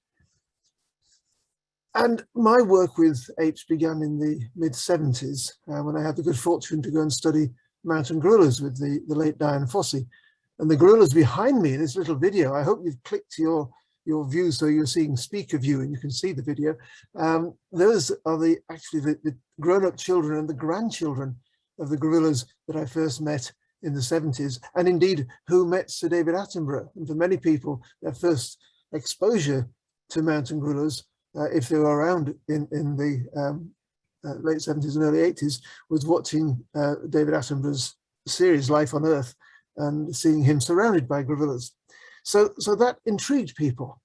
Speaker 6: And my work with apes began in the mid-70s when I had the good fortune to go and study mountain gorillas with the late Diane Fossey. And the gorillas behind me in this little video, I hope you've clicked your view so you're seeing speaker view and you can see the video. Those are actually the grown-up children and the grandchildren of the gorillas that I first met in the 70s, and indeed who met Sir David Attenborough. And for many people, their first exposure to mountain gorillas, if they were around in the late 70s and early 80s, was watching David Attenborough's series Life on Earth and seeing him surrounded by gorillas. So that intrigued people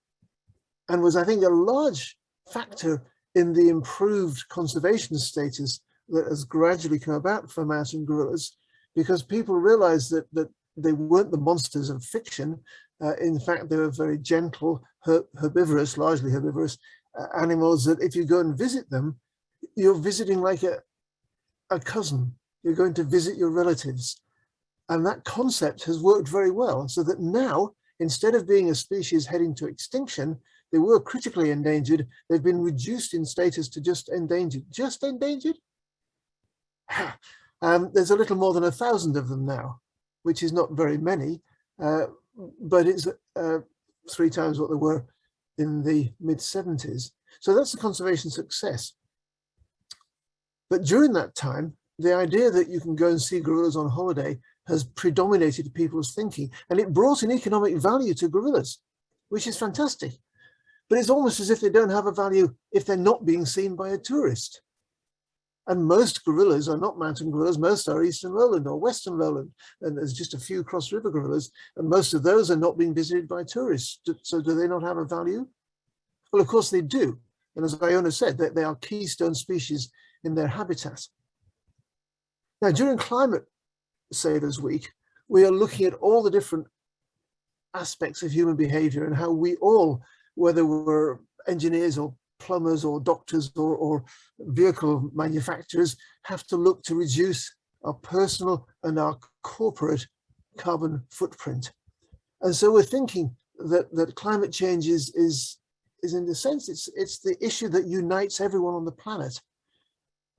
Speaker 6: and was, I think, a large factor in the improved conservation status that has gradually come about for mountain gorillas, because people realized that they weren't the monsters of fiction. In fact, they were very gentle, herbivorous, largely herbivorous animals that if you go and visit them, you're visiting like a cousin. You're going to visit your relatives. And that concept has worked very well, so that now, instead of being a species heading to extinction, they were critically endangered. They've been reduced in status to just endangered. Just endangered? There's a little more than 1,000 of them now, which is not very many, but it's 3 times what there were in the mid-70s. So that's a conservation success. But during that time, the idea that you can go and see gorillas on holiday has predominated people's thinking, and it brought an economic value to gorillas, which is fantastic. But it's almost as if they don't have a value if they're not being seen by a tourist. And most gorillas are not mountain gorillas, most are eastern lowland or western lowland, and there's just a few cross river gorillas, and most of those are not being visited by tourists. So do they not have a value? Well, of course they do. And as Iona said, they are keystone species in their habitat. Now, during ClimateSavers Week, we are looking at all the different aspects of human behavior and how we all, whether we're engineers or plumbers or doctors or vehicle manufacturers, have to look to reduce our personal and our corporate carbon footprint. And so we're thinking that climate change is in a sense, it's the issue that unites everyone on the planet.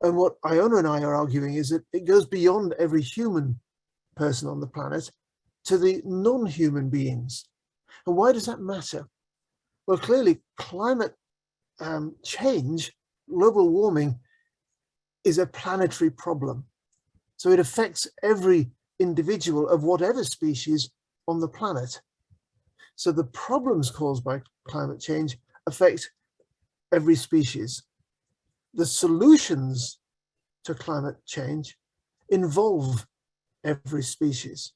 Speaker 6: And what Iona and I are arguing is that it goes beyond every human person on the planet to the non-human beings. And why does that matter? Well, clearly climate change, global warming, is a planetary problem. So it affects every individual of whatever species on the planet. So the problems caused by climate change affect every species. The solutions to climate change involve every species.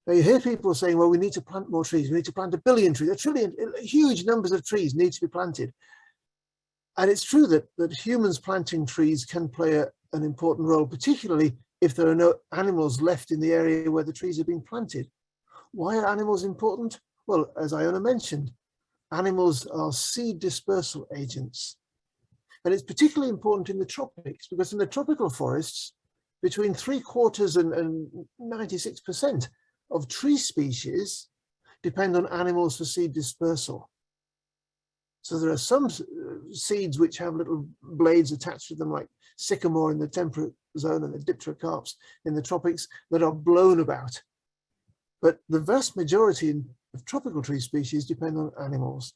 Speaker 6: Now you hear people saying, well, we need to plant more trees. We need to plant 1 billion trees, 1 trillion, huge numbers of trees need to be planted. And it's true that humans planting trees can play an important role, particularly if there are no animals left in the area where the trees are being planted. Why are animals important? Well, as Iona mentioned, animals are seed dispersal agents. And it's particularly important in the tropics, because in the tropical forests, between 3/4 and 96% of tree species depend on animals for seed dispersal. So there are some seeds which have little blades attached to them, like sycamore in the temperate zone and the dipterocarps in the tropics, that are blown about. But the vast majority of tropical tree species depend on animals.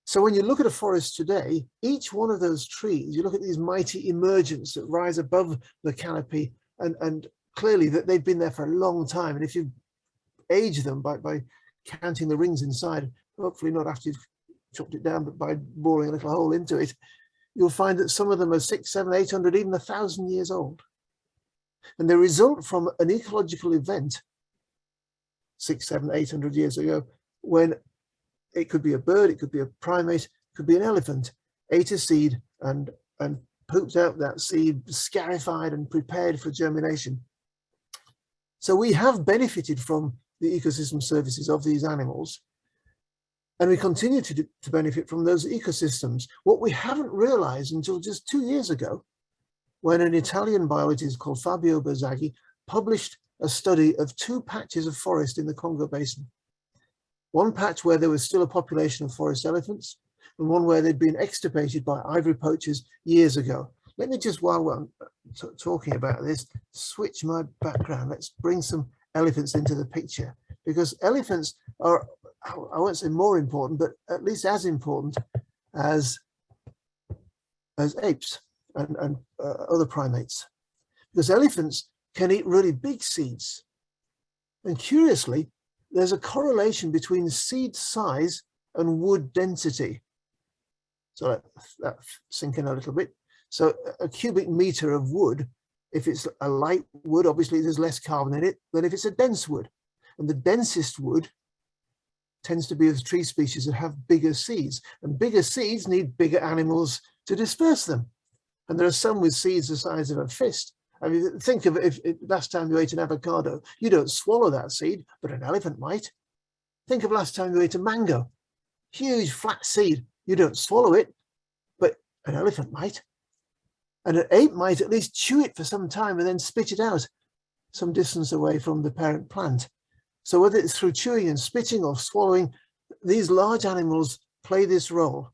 Speaker 6: So when you look at a forest today, each one of those trees, you look at these mighty emergents that rise above the canopy, and clearly that they've been there for a long time. And if you age them by counting the rings inside, hopefully not after you've chopped it down, but by boring a little hole into it, you'll find that some of them are 600, 700, 800, even 1,000 years old. And they result from an ecological event 600, 700, 800 years ago, when it could be a bird, it could be a primate, it could be an elephant, ate a seed and pooped out that seed, scarified and prepared for germination. So we have benefited from the ecosystem services of these animals, and we continue to benefit from those ecosystems. What we haven't realized until just 2 years ago, when an Italian biologist called Fabio Berzaghi published a study of 2 patches of forest in the Congo Basin. One patch where there was still a population of forest elephants, and one where they'd been extirpated by ivory poachers years ago. Let me just, while we're talking about this, switch my background. Let's bring some elephants into the picture, because elephants are, I won't say more important, but at least as important as apes and other primates. Because elephants can eat really big seeds. And curiously, there's a correlation between seed size and wood density. So that sink in a little bit. So a cubic meter of wood, if it's a light wood, obviously there's less carbon in it than if it's a dense wood. And the densest wood tends to be of tree species that have bigger seeds. And bigger seeds need bigger animals to disperse them. And there are some with seeds the size of a fist. I mean, think of if last time you ate an avocado, you don't swallow that seed, but an elephant might. Think of last time you ate a mango, huge flat seed. You don't swallow it, but an elephant might. And an ape might at least chew it for some time and then spit it out some distance away from the parent plant. So whether it's through chewing and spitting or swallowing, these large animals play this role.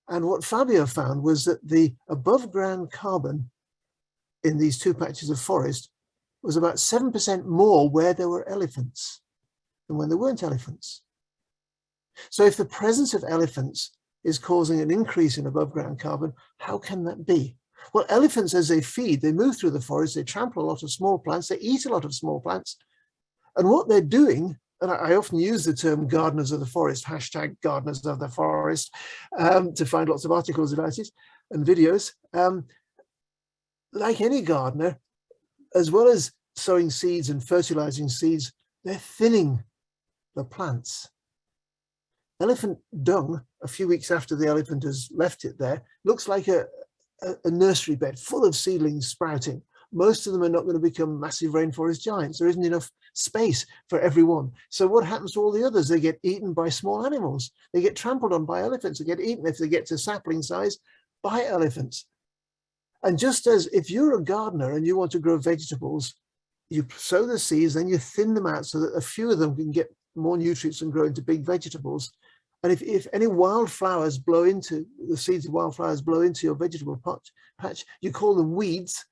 Speaker 6: And what Fabio found was that the above ground carbon in these two patches of forest was about 7% more where there were elephants than when there weren't elephants. So if the presence of elephants is causing an increase in above ground carbon, how can that be? Well, elephants, as they feed, they move through the forest, they trample a lot of small plants, they eat a lot of small plants. And what they're doing, and I often use the term gardeners of the forest, hashtag gardeners of the forest, to find lots of articles about it and videos. Like any gardener, as well as sowing seeds and fertilizing seeds, they're thinning the plants. Elephant dung, a few weeks after the elephant has left it there, looks like a nursery bed full of seedlings sprouting. Most of them are not going to become massive rainforest giants. There isn't enough space for everyone. So what happens to all the others? They get eaten by small animals. They get trampled on by elephants. They get eaten, if they get to sapling size, by elephants. And just as if you're a gardener and you want to grow vegetables, you sow the seeds, then you thin them out so that a few of them can get more nutrients and grow into big vegetables. And if any wildflowers blow into, the seeds of wildflowers blow into your vegetable patch, you call them weeds,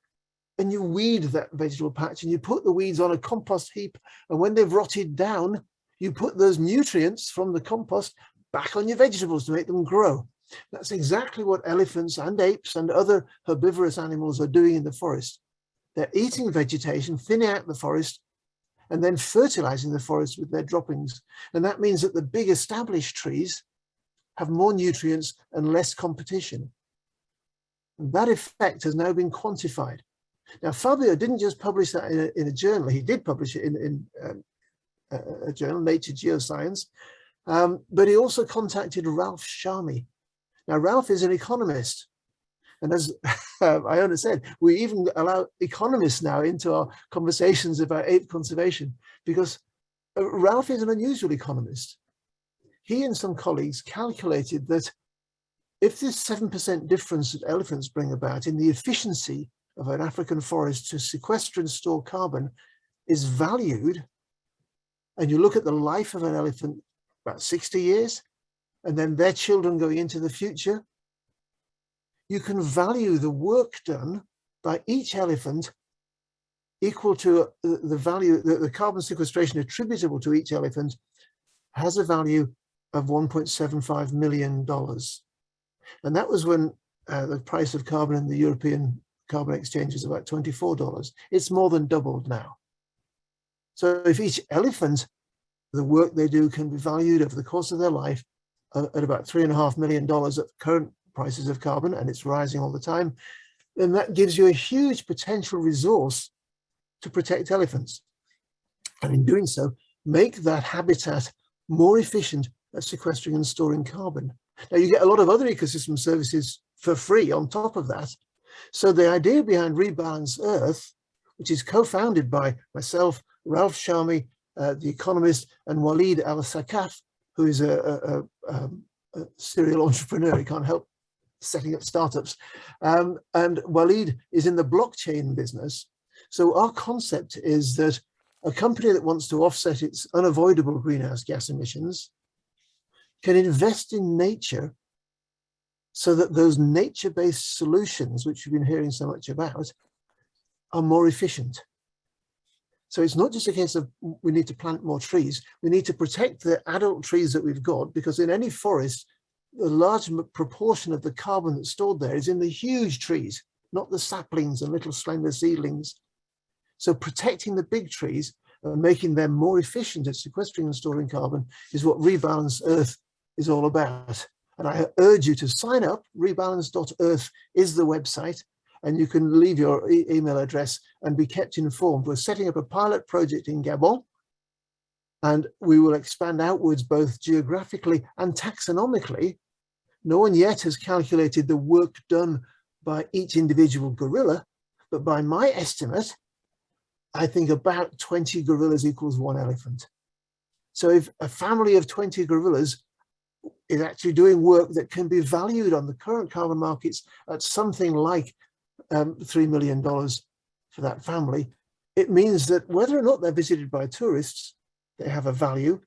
Speaker 6: and you weed that vegetable patch and you put the weeds on a compost heap. And when they've rotted down, you put those nutrients from the compost back on your vegetables to make them grow. That's exactly what elephants and apes and other herbivorous animals are doing in the forest. They're eating vegetation, thinning out the forest, and then fertilizing the forest with their droppings. And that means that the big established trees have more nutrients and less competition. And that effect has now been quantified. Now, Fabio didn't just publish that in a journal. He did publish it in a journal, Nature Geoscience, but he also contacted Ralph Sharmy. Now, Ralph is an economist. And as Iona said, we even allow economists now into our conversations about ape conservation because Ralph is an unusual economist. He and some colleagues calculated that if this 7% difference that elephants bring about in the efficiency of an African forest to sequester and store carbon is valued, and you look at the life of an elephant, about 60 years, and then their children going into the future, you can value the work done by each elephant equal to the value, the carbon sequestration attributable to each elephant has a value of $1.75 million. And that was when the price of carbon in the European carbon exchange was about $24. It's more than doubled now. So if each elephant, the work they do can be valued over the course of their life at about $3.5 million at current prices of carbon, and it's rising all the time, then that gives you a huge potential resource to protect elephants. And in doing so, make that habitat more efficient at sequestering and storing carbon. Now, you get a lot of other ecosystem services for free on top of that. So the idea behind Rebalance Earth, which is co-founded by myself, Ralph Sharmy, the economist, and Walid Al-Sakaf, who is a serial entrepreneur. He can't help setting up startups. And Walid is in the blockchain business. So our concept is that a company that wants to offset its unavoidable greenhouse gas emissions can invest in nature so that those nature-based solutions, which we've been hearing so much about, are more efficient. So it's not just a case of we need to plant more trees, we need to protect the adult trees that we've got, because in any forest, a large proportion of the carbon that's stored there is in the huge trees, not the saplings and little slender seedlings. So protecting the big trees and making them more efficient at sequestering and storing carbon is what Rebalance Earth is all about. And I urge you to sign up. Rebalance.earth is the website, and you can leave your email address and be kept informed. We're setting up a pilot project in Gabon, and we will expand outwards both geographically and taxonomically. No one yet has calculated the work done by each individual gorilla, but by my estimate, I think about 20 gorillas equals 1 elephant. So if a family of 20 gorillas is actually doing work that can be valued on the current carbon markets at something like $3 million for that family, it means that whether or not they're visited by tourists, they have a value.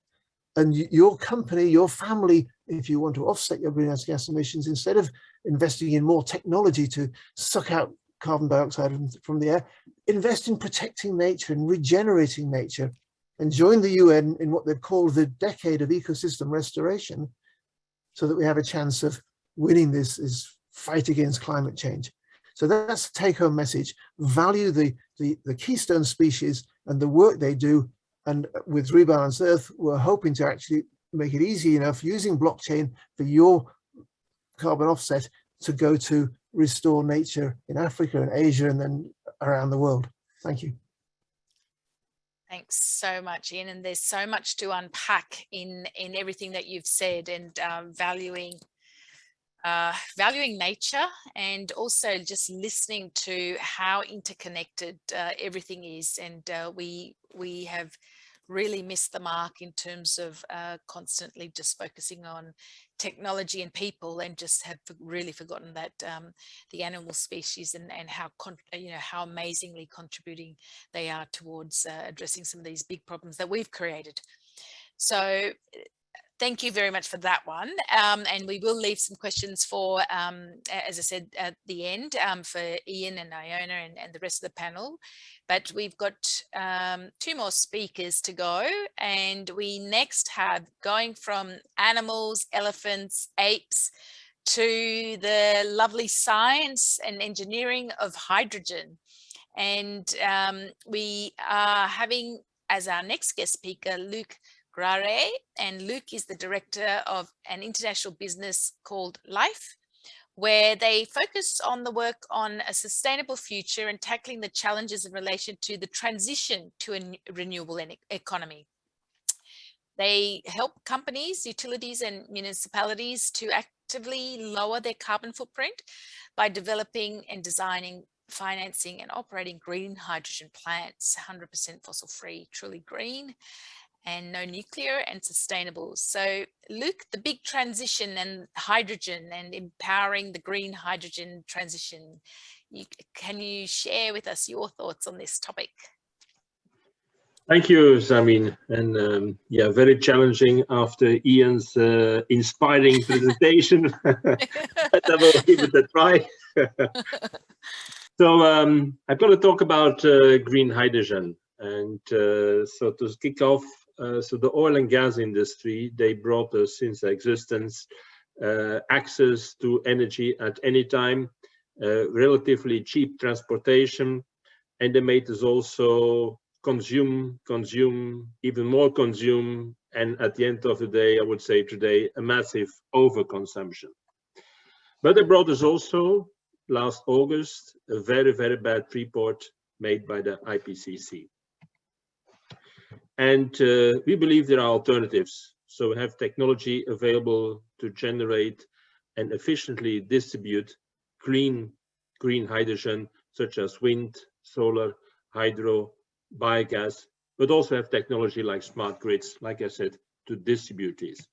Speaker 6: And your company, your family, if you want to offset your greenhouse gas emissions, instead of investing in more technology to suck out carbon dioxide from the air, invest in protecting nature and regenerating nature, and join the UN in what they've called the decade of ecosystem restoration, so that we have a chance of winning this fight against climate change. So that's the take-home message. Value the keystone species and the work they do. And with Rebalance Earth, we're hoping to actually make it easy enough using blockchain for your carbon offset to go to restore nature in Africa and Asia and then around the world. Thank you.
Speaker 1: Thanks so much, Ian. And there's so much to unpack in everything that you've said, and valuing nature, and also just listening to how interconnected everything is. And we have really missed the mark in terms of constantly just focusing on technology and people, and just have really forgotten that the animal species and how amazingly contributing they are towards addressing some of these big problems that we've created. So thank you very much for that one. And we will leave some questions for, as I said, at the end for Ian and Iona and the rest of the panel. But we've got 2 more speakers to go. And we next have, going from animals, elephants, apes, to the lovely science and engineering of hydrogen. And we are having as our next guest speaker, Luc Grare, and Luc is the director of an international business called Life, where they focus on the work on a sustainable future and tackling the challenges in relation to the transition to a renewable economy. They help companies, utilities and municipalities to actively lower their carbon footprint by developing and designing, financing and operating green hydrogen plants, 100% fossil free, truly green, and no nuclear, and sustainable. So Luc, the big transition and hydrogen and empowering the green hydrogen transition, can you share with us your thoughts on this topic?
Speaker 7: Thank you, Zamin. And yeah, very challenging after Ian's inspiring presentation. But I will give it a try. So I'm going to talk about green hydrogen. And so to kick off, so the oil and gas industry, they brought us since their existence access to energy at any time, relatively cheap transportation, and they made us also consume, even more consume, and at the end of the day, I would say today, a massive overconsumption. But they brought us also, last August, a very, very bad report made by the IPCC. And we believe there are alternatives. So we have technology available to generate and efficiently distribute green hydrogen, such as wind, solar, hydro, biogas, but also have technology like smart grids, like I said, to distribute these.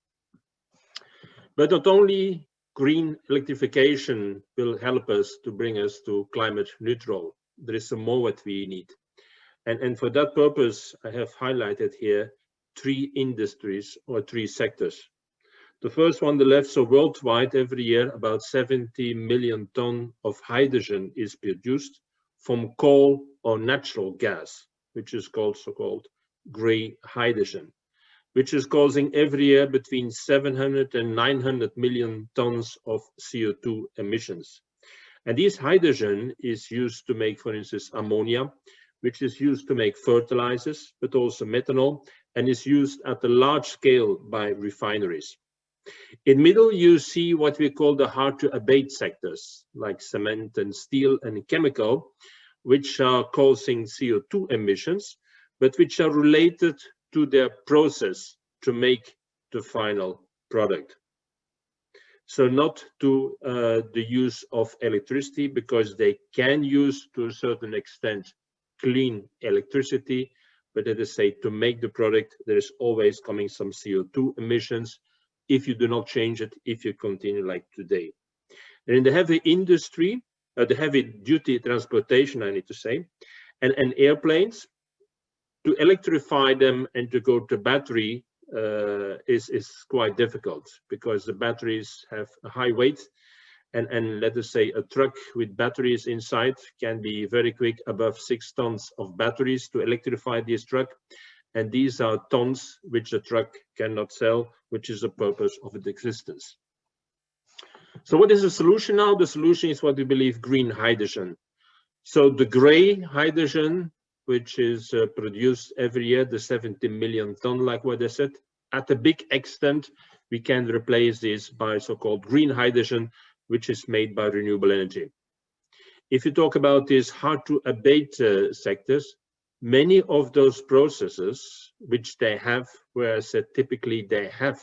Speaker 7: But not only green electrification will help us to bring us to climate neutral. There is some more what we need. And for that purpose, I have highlighted here 3 industries or 3 sectors. The first one on the left, so worldwide every year about 70 million tons of hydrogen is produced from coal or natural gas, which is called so-called grey hydrogen, which is causing every year between 700 and 900 million tons of CO2 emissions. And this hydrogen is used to make, for instance, ammonia, which is used to make fertilizers, but also methanol, and is used at a large scale by refineries. In middle, you see what we call the hard-to-abate sectors, like cement and steel and chemical, which are causing CO2 emissions, but which are related to their process to make the final product. So not to the use of electricity, because they can use to a certain extent clean electricity, but let us say to make the product, there is always coming some CO2 emissions if you do not change it, if you continue like today. And in the heavy industry, the heavy duty transportation, I need to say, and airplanes, to electrify them and to go to battery is quite difficult, because the batteries have a high weight, and let us say a truck with batteries inside can be very quick above 6 tons of batteries to electrify this truck, and these are tons which a truck cannot sell, which is the purpose of its existence. So what is the solution now? The solution is what we believe green hydrogen. So the gray hydrogen, which is produced every year, the 70 million ton, like what I said, at a big extent, we can replace this by so-called green hydrogen, which is made by renewable energy. If you talk about these hard to abate sectors, many of those processes, which they have, where I said typically they have,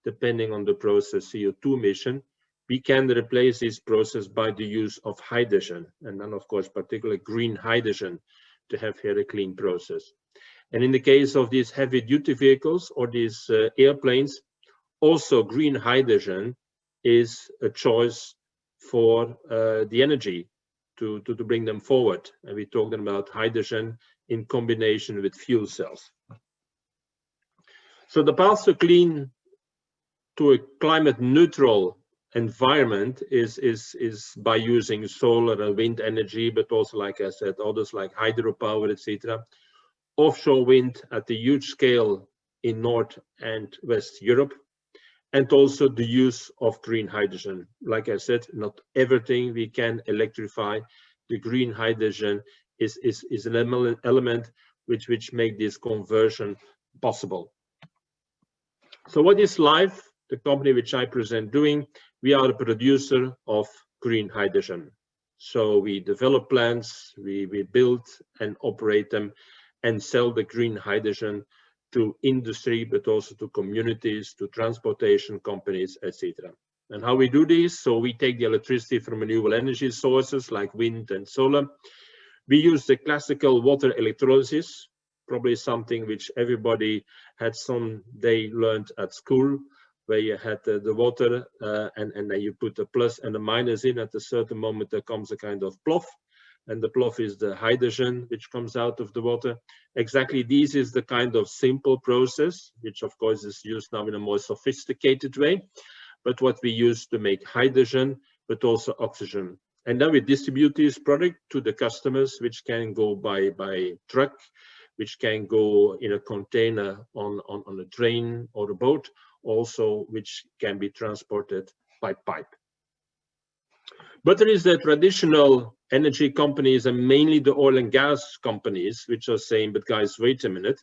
Speaker 7: depending on the process, CO2 emission, we can replace this process by the use of hydrogen, and then of course particularly green hydrogen, to have here a clean process. And in the case of these heavy duty vehicles or these airplanes, also green hydrogen is a choice for the energy to bring them forward. And we talked about hydrogen in combination with fuel cells. So the path to clean, to a climate neutral environment is by using solar and wind energy, but also, like I said, others like hydropower, etc. Offshore wind at a huge scale in North and West Europe, and also the use of green hydrogen. Like I said, not everything we can electrify. The green hydrogen is an element which make this conversion possible. So what is Life, the company which I present, doing? We are a producer of green hydrogen. So we develop plants, we build and operate them and sell the green hydrogen to industry, but also to communities, to transportation companies, etc. And how we do this? So we take the electricity from renewable energy sources like wind and solar. We use the classical water electrolysis, probably something which everybody had someday learned at school, where you had the water and then you put a plus and a minus in. At a certain moment there comes a kind of plof, and the plof is the hydrogen which comes out of the water. Exactly, this is the kind of simple process, which of course is used now in a more sophisticated way, but what we use to make hydrogen, but also oxygen. And then we distribute this product to the customers, which can go by truck, which can go in a container on a train or a boat, also which can be transported by pipe. But there is the traditional energy companies, and mainly the oil and gas companies, which are saying, but guys, wait a minute,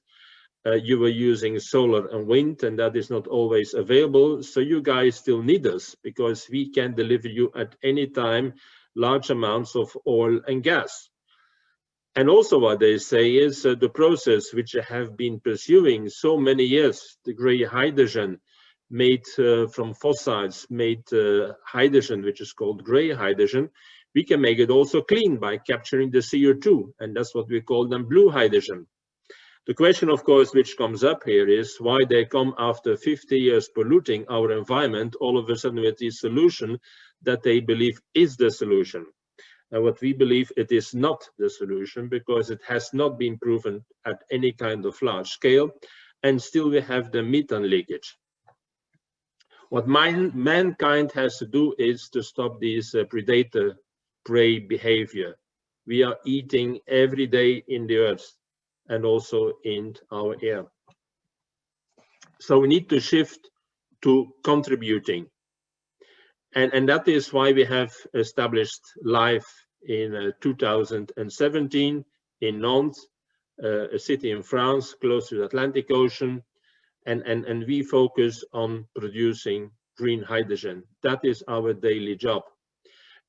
Speaker 7: you were using solar and wind, and that is not always available, so you guys still need us, because we can deliver you at any time large amounts of oil and gas. And also what they say is the process which I have been pursuing so many years, the gray hydrogen made from fossils, made hydrogen, which is called gray hydrogen, we can make it also clean by capturing the CO2, and that's what we call them blue hydrogen. The question, of course, which comes up here is why they come after 50 years polluting our environment, all of a sudden with this solution that they believe is the solution. And what we believe, it is not the solution, because it has not been proven at any kind of large scale, and still we have the methane leakage. What mankind has to do is to stop this predator-prey behavior. We are eating every day in the earth and also in our air. So we need to shift to contributing. And that is why we have established Life in 2017 in Nantes, a city in France close to the Atlantic Ocean. And we focus on producing green hydrogen. That is our daily job.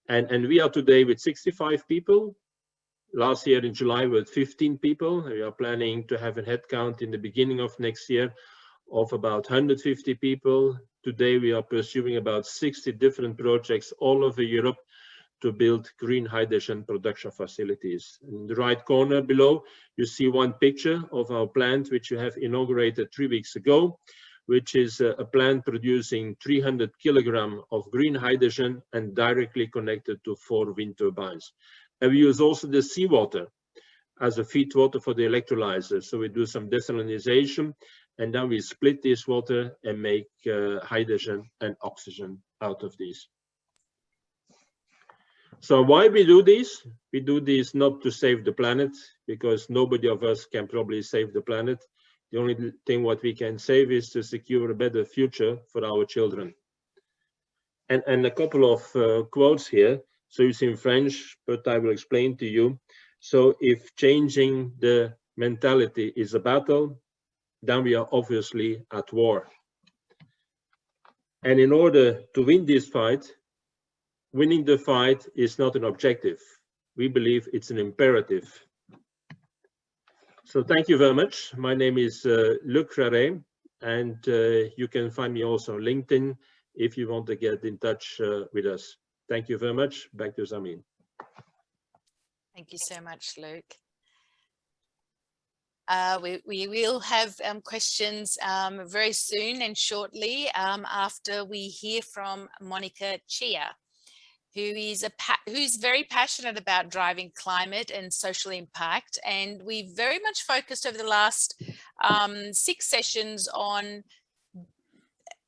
Speaker 7: And we are today with 65 people. Last year in July we had 15 people. We are planning to have a headcount in the beginning of next year of about 150 people. Today we are pursuing about 60 different projects all over Europe to build green hydrogen production facilities. In the right corner below, you see one picture of our plant, which we have inaugurated 3 weeks ago, which is a plant producing 300 kilograms of green hydrogen and directly connected to 4 wind turbines. And we use also the seawater as a feed water for the electrolyzer. So we do some desalination, and then we split this water and make hydrogen and oxygen out of these. So why we do this? We do this not to save the planet, because nobody of us can probably save the planet. The only thing what we can save is to secure a better future for our children. And a couple of quotes here. So it's in French, but I will explain to you. So if changing the mentality is a battle, then we are obviously at war. And in order to win this fight, winning the fight is not an objective. We believe it's an imperative. So thank you very much. My name is Luc Grare, and you can find me also on LinkedIn if you want to get in touch with us. Thank you very much. Back to Zamin.
Speaker 1: Thank you so much, Luc. We will have questions very soon and shortly after we hear from Monika Tjia, who's very passionate about driving climate and social impact. And we very much focused over the last 6 sessions on,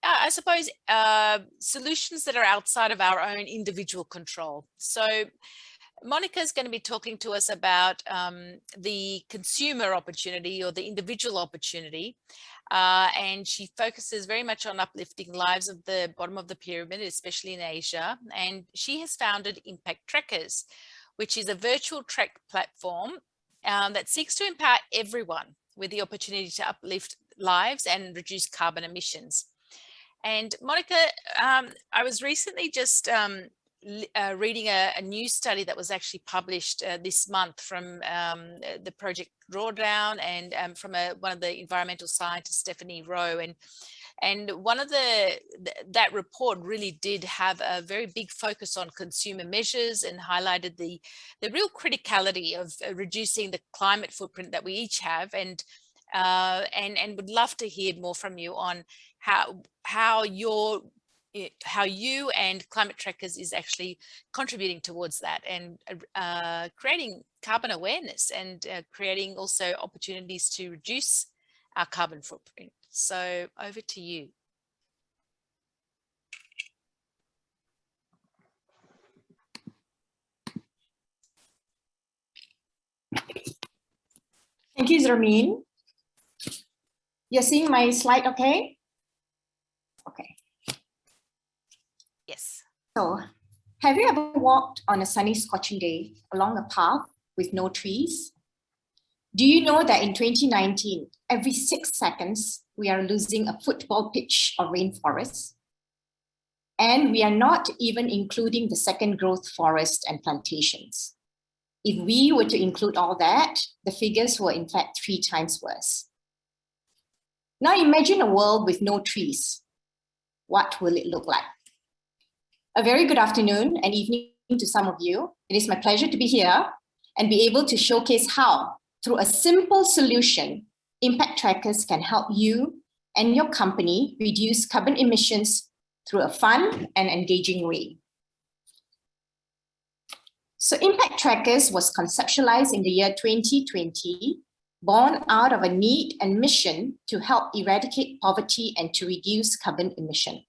Speaker 1: I suppose, solutions that are outside of our own individual control. So Monika is going to be talking to us about the consumer opportunity or the individual opportunity. And she focuses very much on uplifting lives of the bottom of the pyramid, especially in Asia. And she has founded Impact Trackers, which is a virtual track platform that seeks to empower everyone with the opportunity to uplift lives and reduce carbon emissions. And Monika, I was recently just reading a new study that was actually published this month from the Project Drawdown and from one of the environmental scientists, Stephanie Rowe, and one of that report really did have a very big focus on consumer measures and highlighted the real criticality of reducing the climate footprint that we each have, and would love to hear more from you on how you and Climate Trackers is actually contributing towards that and creating carbon awareness and creating also opportunities to reduce our carbon footprint. So over to you.
Speaker 8: Thank you, Zarmeen. You're seeing my slide, okay? Okay.
Speaker 1: Yes.
Speaker 8: So, have you ever walked on a sunny, scorching day along a path with no trees? Do you know that in 2019, every 6 seconds, we are losing a football pitch of rainforest? And we are not even including the second growth forest and plantations. If we were to include all that, the figures were in fact 3 times worse. Now imagine a world with no trees. What will it look like? A very good afternoon and evening to some of you. It is my pleasure to be here and be able to showcase how, through a simple solution, Impact Trackers can help you and your company reduce carbon emissions through a fun and engaging way. So Impact Trackers was conceptualized in the year 2020, born out of a need and mission to help eradicate poverty and to reduce carbon emission.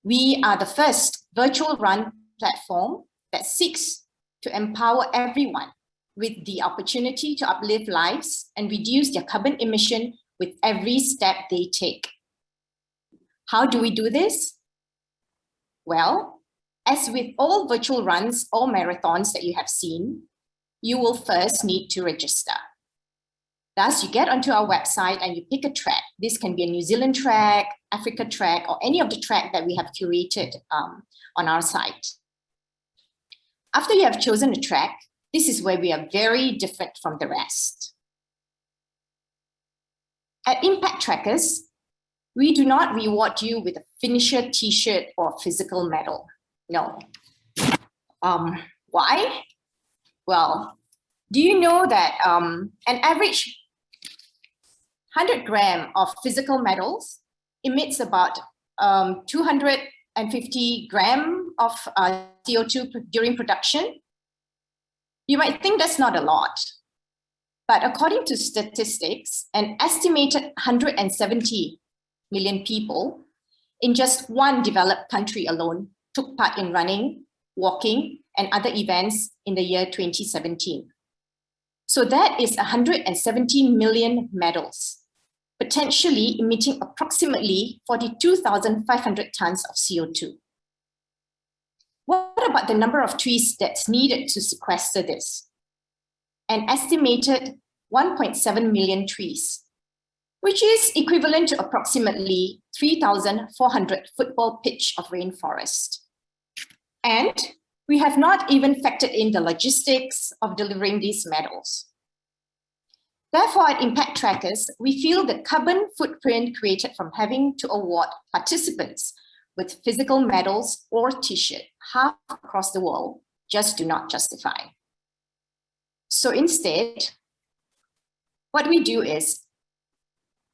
Speaker 8: We are the first virtual run platform that seeks to empower everyone with the opportunity to uplift lives and reduce their carbon emission with every step they take. How do we do this? Well, as with all virtual runs or marathons that you have seen, you will first need to register. Thus, you get onto our website and you pick a track. This can be a New Zealand track, Africa track, or any of the track that we have curated on our site. After you have chosen a track, this is where we are very different from the rest. At Impact Trackers, we do not reward you with a finisher t-shirt or physical medal. No. Why? Well, do you know that an average 100 gram of physical metals emits about 250 gram of CO2 during production? You might think that's not a lot, but according to statistics, an estimated 170 million people in just one developed country alone took part in running, walking, and other events in the year 2017. So that is 170 million medals, potentially emitting approximately 42,500 tons of CO2. What about the number of trees that's needed to sequester this? An estimated 1.7 million trees, which is equivalent to approximately 3,400 football pitch of rainforest. And we have not even factored in the logistics of delivering these medals. Therefore, at Impact Trackers, we feel the carbon footprint created from having to award participants with physical medals or t-shirt half across the world just do not justify. So instead, what we do is,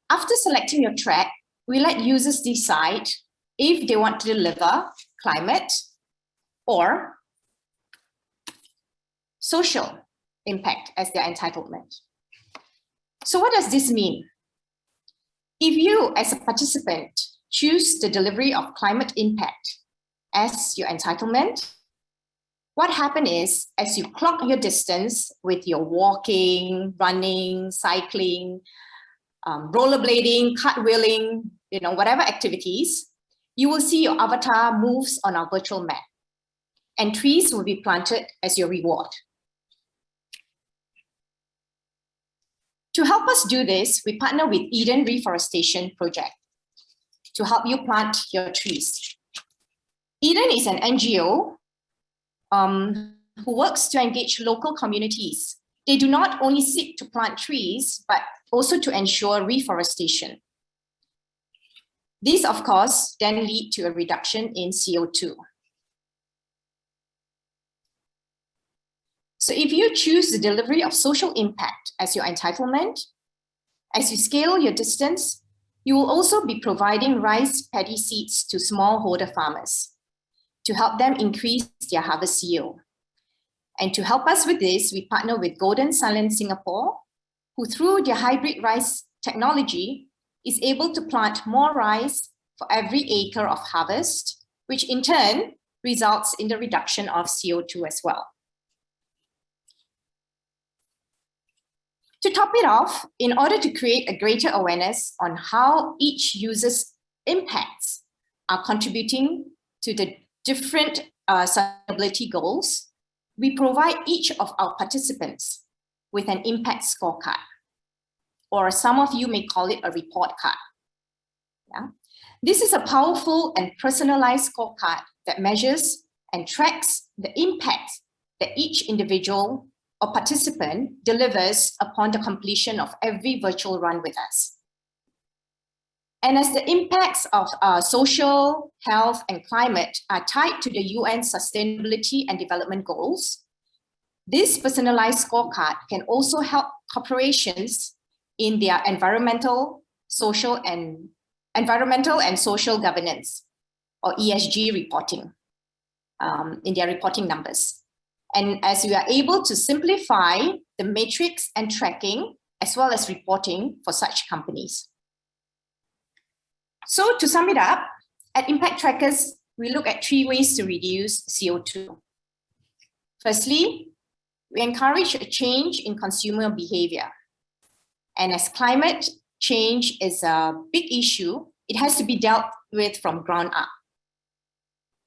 Speaker 8: after selecting your track, we let users decide if they want to deliver climate or social impact as their entitlement. So what does this mean? If you, as a participant, choose the delivery of climate impact as your entitlement, what happens is, as you clock your distance with your walking, running, cycling, rollerblading, cartwheeling, whatever activities, you will see your avatar moves on our virtual map, and trees will be planted as your reward. To help us do this, we partner with Eden Reforestation Project to help you plant your trees. Eden is an NGO who works to engage local communities. They do not only seek to plant trees, but also to ensure reforestation. These, of course, then lead to a reduction in CO2. So if you choose the delivery of social impact as your entitlement, as you scale your distance, you will also be providing rice paddy seeds to smallholder farmers to help them increase their harvest yield. And to help us with this, we partner with Golden Sunland Singapore, who through their hybrid rice technology is able to plant more rice for every acre of harvest, which in turn results in the reduction of CO2 as well. To top it off, in order to create a greater awareness on how each user's impacts are contributing to the different sustainability goals, we provide each of our participants with an impact scorecard, or some of you may call it a report card. Yeah? This is a powerful and personalized scorecard that measures and tracks the impact that each individual or participant delivers upon the completion of every virtual run with us. And as the impacts of social, health, and climate are tied to the UN Sustainability and Development Goals, this personalized scorecard can also help corporations in their environmental, social, and social governance, or ESG reporting, in their reporting numbers. And as we are able to simplify the metrics and tracking, as well as reporting for such companies. So to sum it up, at Impact Trackers, we look at 3 ways to reduce CO2. Firstly, we encourage a change in consumer behavior. And as climate change is a big issue, it has to be dealt with from ground up.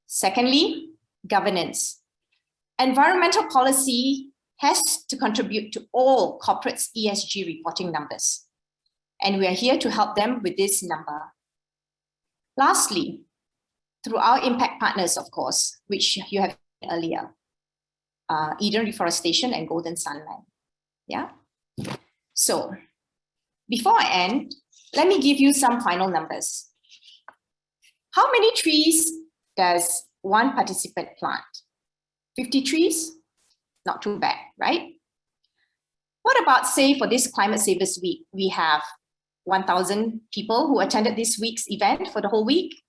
Speaker 8: Secondly, governance. Environmental policy has to contribute to all corporates' ESG reporting numbers. And we are here to help them with this number. Lastly, through our impact partners, of course, which you have seen earlier, Eden Reforestation and Golden Sunland. Yeah. So before I end, Let me give you some final numbers. How many trees does one participant plant? 50 trees? Not too bad, right? What about, say, for this Climate Savers Week, we have 1,000 people who attended this week's event for the whole week.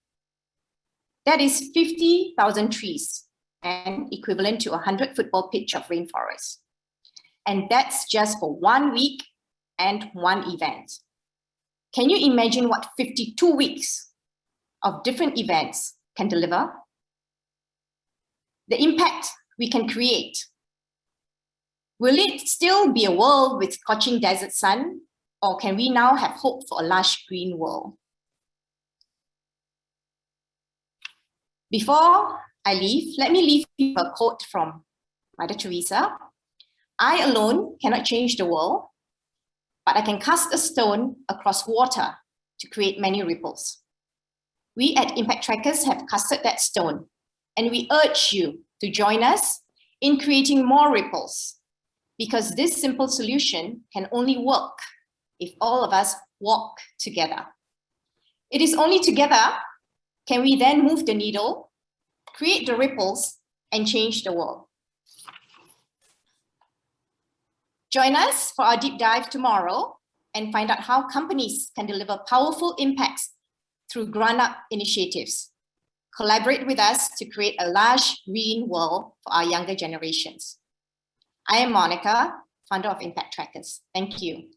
Speaker 8: That is 50,000 trees and equivalent to 100 football pitch of rainforest. And that's just for 1 week and one event. Can you imagine what 52 weeks of different events can deliver? The impact we can create. Will it still be a world with scorching desert sun, or can we now have hope for a lush green world? Before I leave, let me leave you a quote from Mother Teresa. I alone cannot change the world, but I can cast a stone across water to create many ripples. We at Impact Trackers have casted that stone, and we urge you to join us in creating more ripples, because this simple solution can only work if all of us walk together. It is only together can we then move the needle, create the ripples, and change the world. Join us for our deep dive tomorrow and find out how companies can deliver powerful impacts through ground-up initiatives. Collaborate with us to create a lush green world for our younger generations. I am Monika, founder of Impact Trackers. Thank you.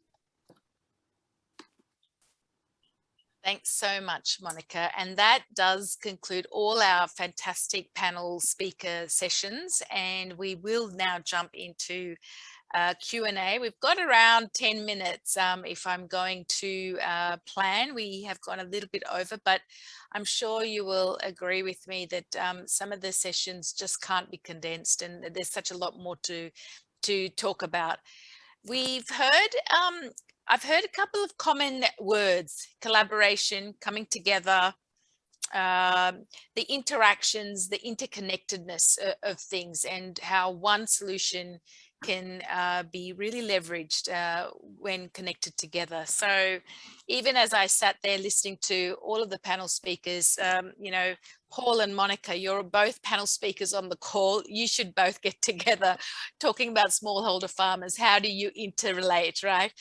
Speaker 1: Thanks so much, Monika. And that does conclude all our fantastic panel speaker sessions. And we will now jump into Q&A. We've got around 10 minutes if I'm going to plan. We have gone a little bit over, but I'm sure you will agree with me that some of the sessions just can't be condensed, and there's such a lot more to talk about. We've heard, I've heard a couple of common words: collaboration, coming together, the interactions, the interconnectedness of things, and how one solution can be really leveraged when connected together. So even as I sat there listening to all of the panel speakers, you know, Paul and Monika, you're both panel speakers on the call. You should both get together talking about smallholder farmers. How do you interrelate, right?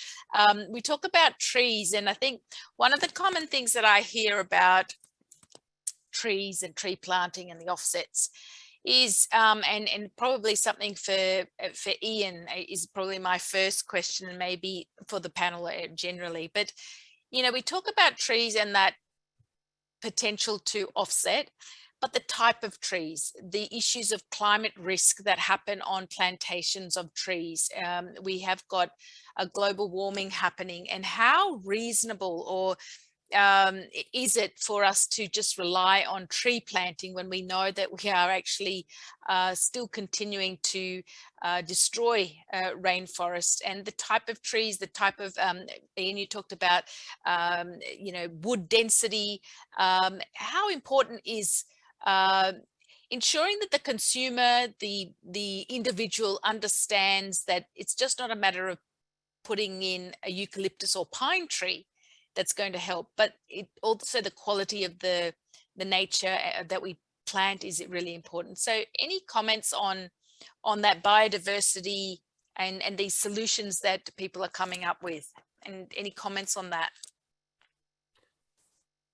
Speaker 1: We talk about trees, and I think one of the common things that I hear about trees and tree planting and the offsets is, and probably something for Ian is probably my first question, and maybe for the panel generally. But, you know, we talk about trees and that potential to offset, but the type of trees, the issues of climate risk that happen on plantations of trees. We have got a global warming happening, and how reasonable or is it for us to just rely on tree planting when we know that we are actually still continuing to destroy rainforest? And the type of trees, the type of, Ian, you talked about, you know, wood density. How important is ensuring that the consumer, the individual understands that it's just not a matter of putting in a eucalyptus or pine tree that's going to help, but it also the quality of the nature that we plant is really important. So any comments on that biodiversity and these solutions that people are coming up with, and any comments on that?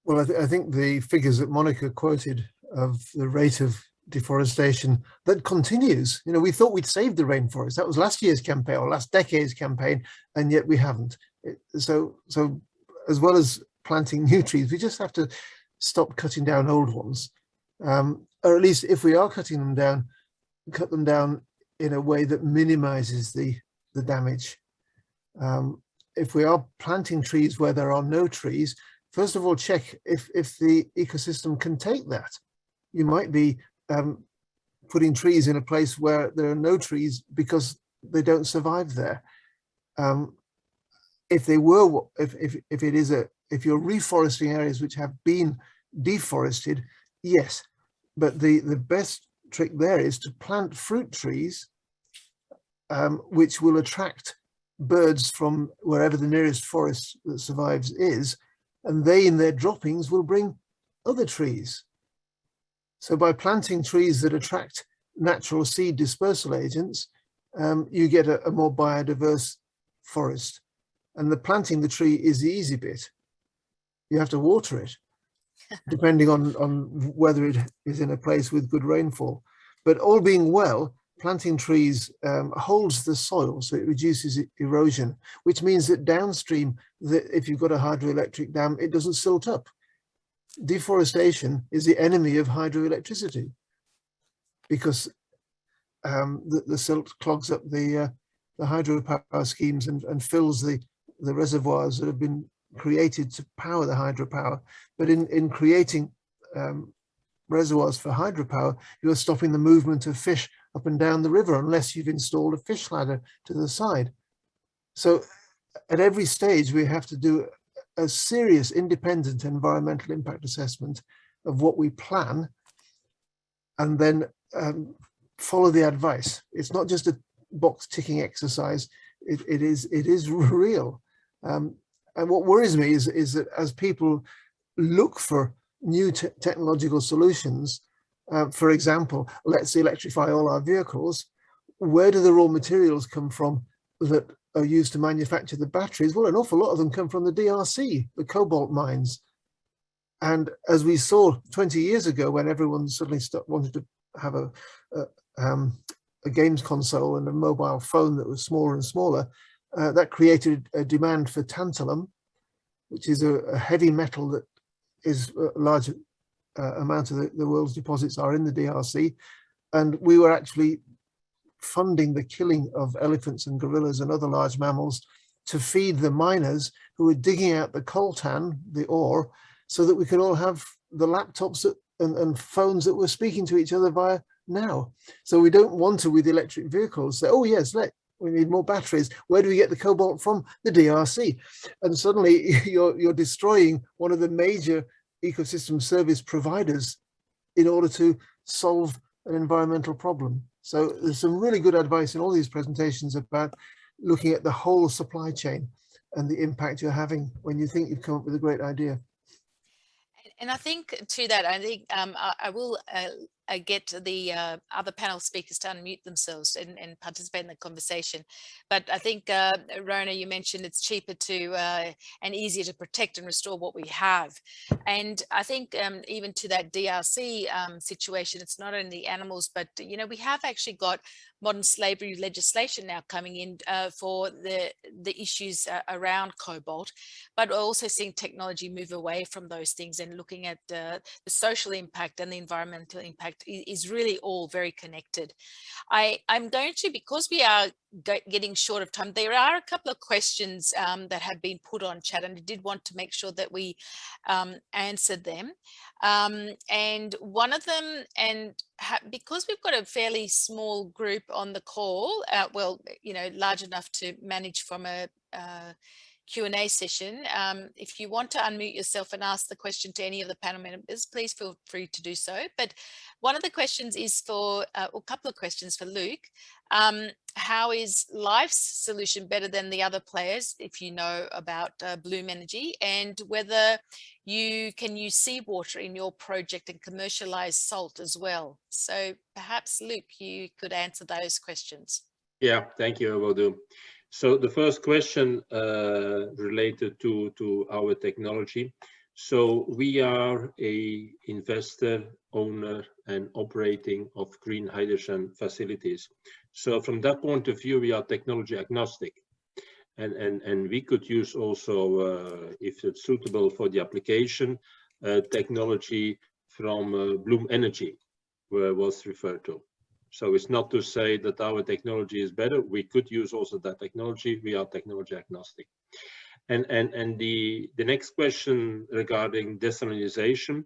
Speaker 6: Well, I think the figures that Monika quoted of the rate of deforestation that continues, you know, we thought we'd saved the rainforest. That was last year's campaign or last decade's campaign, and yet we haven't. So as well as planting new trees, we just have to stop cutting down old ones, or at least if we are cutting them down, cut them down in a way that minimizes the damage. If we are planting trees where there are no trees, first of all, check if the ecosystem can take that. You might be putting trees in a place where there are no trees because they don't survive there. If they were, if you're reforesting areas which have been deforested, yes, but the best trick there is to plant fruit trees, which will attract birds from wherever the nearest forest that survives is, and they in their droppings will bring other trees. So by planting trees that attract natural seed dispersal agents, you get a more biodiverse forest. And planting the tree is the easy bit. You have to water it, depending on whether it is in a place with good rainfall. But all being well, planting trees holds the soil, so it reduces erosion, which means that downstream, if you've got a hydroelectric dam, it doesn't silt up. Deforestation is the enemy of hydroelectricity, because the silt clogs up the hydropower schemes and fills the reservoirs that have been created to power the hydropower. But in creating reservoirs for hydropower, you're stopping the movement of fish up and down the river unless you've installed a fish ladder to the side. So at every stage, we have to do a serious independent environmental impact assessment of what we plan, and then follow the advice. It's not just a box ticking exercise. It is real. And what worries me is that as people look for new technological solutions, for example, let's electrify all our vehicles, where do the raw materials come from that are used to manufacture the batteries? Well, an awful lot of them come from the DRC, the cobalt mines. And as we saw 20 years ago, when everyone suddenly wanted to have a games console and a mobile phone that was smaller and smaller, that created a demand for tantalum, which is a heavy metal that is a large amount of the world's deposits are in the DRC. And we were actually funding the killing of elephants and gorillas and other large mammals to feed the miners who were digging out the coltan, the ore, so that we could all have the laptops and phones that were speaking to each other via now. So we don't want to, with electric vehicles, say, oh yes, we need more batteries. Where do we get the cobalt from? The DRC. And suddenly you're destroying one of the major ecosystem service providers in order to solve an environmental problem. So there's some really good advice in all these presentations about looking at the whole supply chain and the impact you're having when you think you've come up with a great idea.
Speaker 1: And I think to that, I think I will get the other panel speakers to unmute themselves and participate in the conversation. But I think, Rhona, you mentioned it's cheaper to and easier to protect and restore what we have. And I think even to that DRC situation, it's not only animals, but, you know, we have actually got modern slavery legislation now coming in for the issues around cobalt, but we're also seeing technology move away from those things and looking at the social impact and the environmental impact is really all very connected. I'm going to, because we are getting short of time, there are a couple of questions that have been put on chat, and I did want to make sure that we answered them. And one of them, and because we've got a fairly small group on the call, well, you know, large enough to manage from a Q&A session. If you want to unmute yourself and ask the question to any of the panel members, please feel free to do so. But one of the questions is for, or a couple of questions for Luc. How is Life's solution better than the other players, if you know about Bloom Energy, and whether you can use seawater in your project and commercialize salt as well? So perhaps, Luc, you could answer those questions.
Speaker 7: Yeah, thank you, I will do. So the first question related to our technology. So we are a investor, owner and operating of green hydrogen facilities. So from that point of view, we are technology agnostic. And we could use also, if it's suitable for the application, technology from Bloom Energy, where it was referred to. So it's not to say that our technology is better. We could use also that technology. We are technology agnostic. And the next question regarding desalination,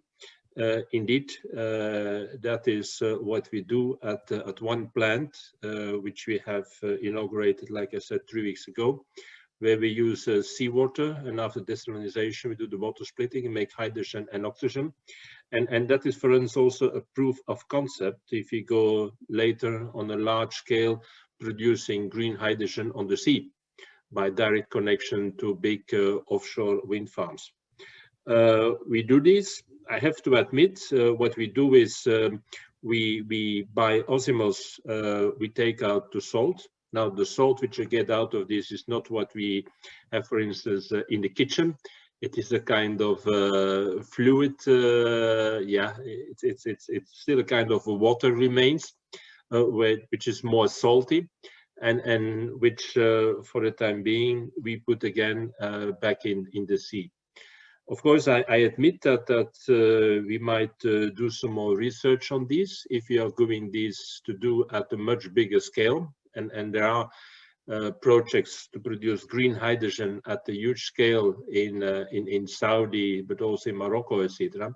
Speaker 7: indeed, that is what we do at one plant, which we have inaugurated, like I said, 3 weeks ago, where we use seawater, and after desalination, we do the water splitting and make hydrogen and oxygen. And that is, for instance, also a proof of concept if you go later on a large scale producing green hydrogen on the sea by direct connection to big offshore wind farms. we do this. I have to admit, what we do is we by osmosis, we take out the salt. Now, the salt which you get out of this is not what we have, for instance, in the kitchen. It is a kind of fluid. Yeah, it's still a kind of water remains, which is more salty, and which for the time being we put again back in the sea. Of course, I admit that we might do some more research on this if we are going this to do at a much bigger scale, and there are projects to produce green hydrogen at a huge scale in Saudi, but also in Morocco, etc.,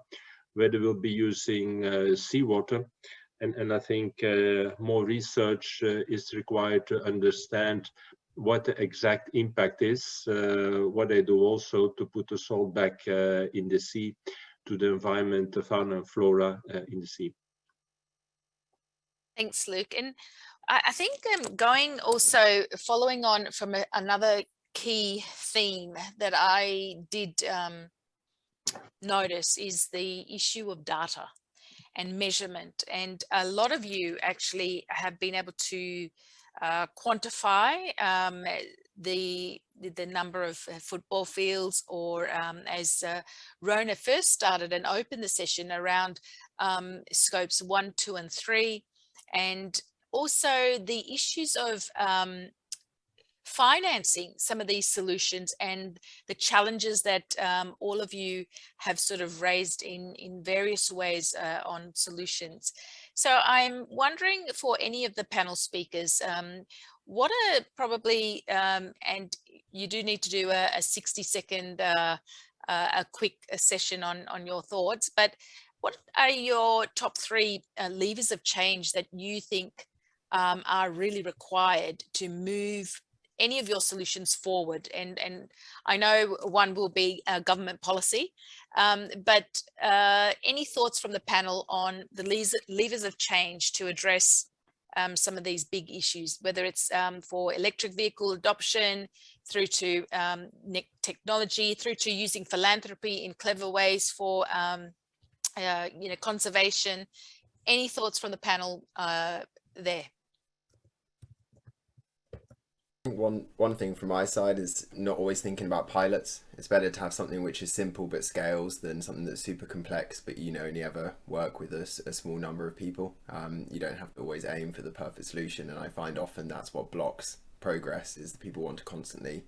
Speaker 7: where they will be using seawater. And I think more research is required to understand what the exact impact is, what they do also to put the salt back in the sea, to the environment, the fauna and flora in the sea.
Speaker 1: Thanks, Luc. And I think going also following on from another key theme that I did notice is the issue of data and measurement. And a lot of you actually have been able to quantify the number of football fields, or as Rhona first started and opened the session around scopes 1, 2, and 3, and also the issues of financing some of these solutions and the challenges that all of you have sort of raised in various ways on solutions. So I'm wondering, for any of the panel speakers, what are probably, and you do need to do a 60-second, a quick session on your thoughts, but what are your top 3 levers of change that you think are really required to move any of your solutions forward? And I know one will be government policy, but any thoughts from the panel on the levers of change to address some of these big issues, whether it's for electric vehicle adoption, through to technology, through to using philanthropy in clever ways for conservation? Any thoughts from the panel there?
Speaker 4: One thing from my side is not always thinking about pilots. It's better to have something which is simple but scales than something that's super complex, but you only ever work with a small number of people. You don't have to always aim for the perfect solution, and I find often that's what blocks progress, is that people want to constantly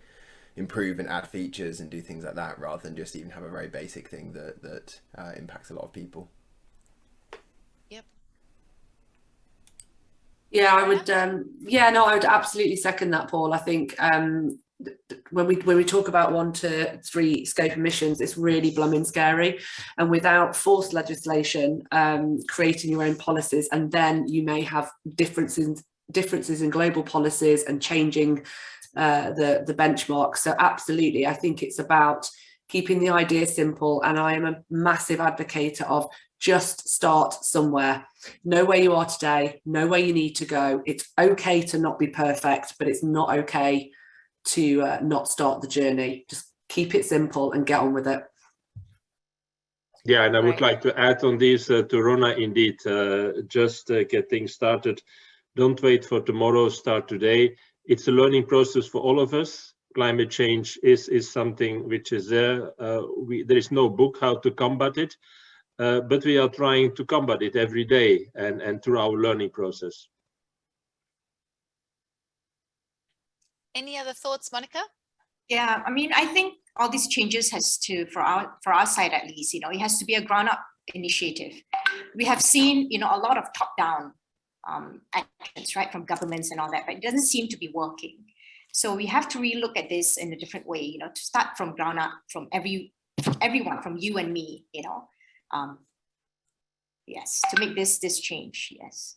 Speaker 4: improve and add features and do things like that, rather than just even have a very basic thing that impacts a lot of people.
Speaker 2: Yeah, I would. I would absolutely second that, Paul. I think when we talk about 1 to 3 scope emissions, it's really blooming scary. And without forced legislation, creating your own policies, and then you may have differences in global policies and changing the benchmark. So absolutely, I think it's about keeping the idea simple. And I am a massive advocate of just start somewhere. Know where you are today, know where you need to go. It's okay to not be perfect, but it's not okay to not start the journey. Just keep it simple and get on with it.
Speaker 7: Yeah, and I would like to add on this to Rhona, indeed, just get things started. Don't wait for tomorrow, start today. It's a learning process for all of us. Climate change is something which is there. There is no book how to combat it. But we are trying to combat it every day and through our learning process.
Speaker 1: Any other thoughts, Monika?
Speaker 8: Yeah, I mean, I think all these changes has to, for our side at least, it has to be a ground-up initiative. We have seen, a lot of top-down actions, right, from governments and all that, but it doesn't seem to be working. So we have to relook at this in a different way, to start from ground up, from everyone, from you and me, yes, to make this change. Yes.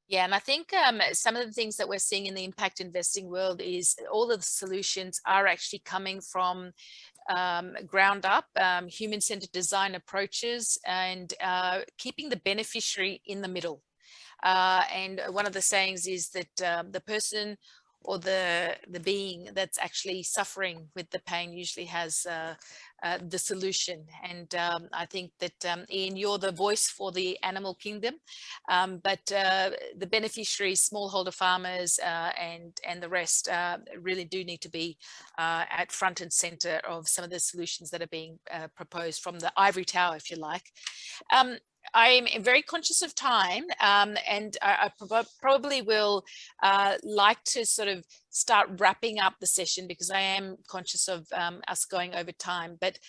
Speaker 1: Yeah, and I think some of the things that we're seeing in the impact investing world is all of the solutions are actually coming from ground up, human-centered design approaches, and keeping the beneficiary in the middle. And one of the sayings is that the person or the being that's actually suffering with the pain usually has the solution. And I think that Ian, you're the voice for the animal kingdom, but the beneficiaries, smallholder farmers, and the rest really do need to be at front and center of some of the solutions that are being proposed from the ivory tower, if you like. I'm very conscious of time, and I probably will like to sort of start wrapping up the session, because I am conscious of us going over time. But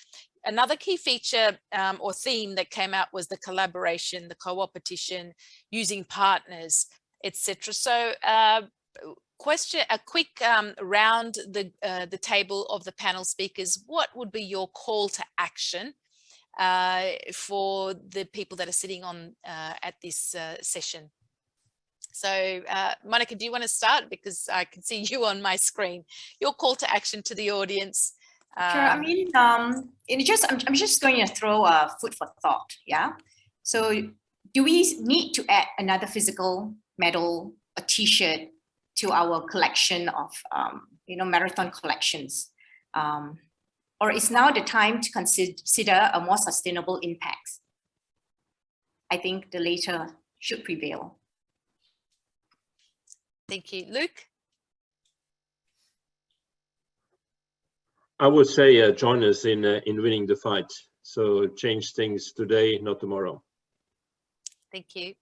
Speaker 1: another key feature or theme that came out was the collaboration, the co-opetition, using partners, etc. So a quick round the table of the panel speakers. What would be your call to action for the people that are sitting on at this session? So Monika, do you want to start? Because I can see you on my screen. Your call to action to the audience.
Speaker 8: Sure. I mean, I'm just going to throw a food for thought. Yeah. So do we need to add another physical medal, a T-shirt to our collection of, marathon collections? Or is now the time to consider a more sustainable impact? I think the latter should prevail.
Speaker 1: Thank you. Luc?
Speaker 7: I would say join us in winning the fight. So change things today, not tomorrow.
Speaker 1: Thank you.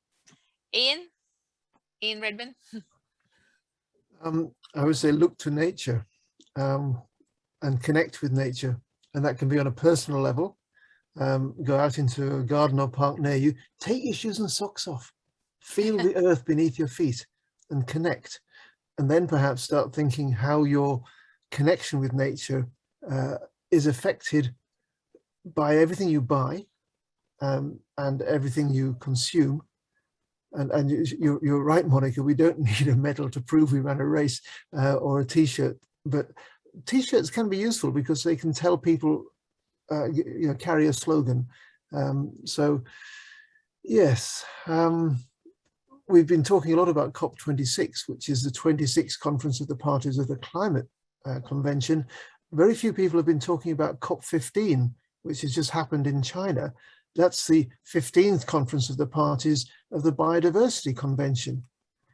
Speaker 1: Ian Redmond?
Speaker 6: I would say look to nature and connect with nature. And that can be on a personal level. Go out into a garden or park near you, take your shoes and socks off, feel the earth beneath your feet and connect. And then perhaps start thinking how your connection with nature is affected by everything you buy and everything you consume. And you're right, Monika, we don't need a medal to prove we ran a race or a T-shirt, but T-shirts can be useful because they can tell people, carry a slogan. So yes, we've been talking a lot about COP26, which is the 26th Conference of the Parties of the Climate Convention. Very few people have been talking about COP15, which has just happened in China. That's the 15th Conference of the Parties of the Biodiversity Convention.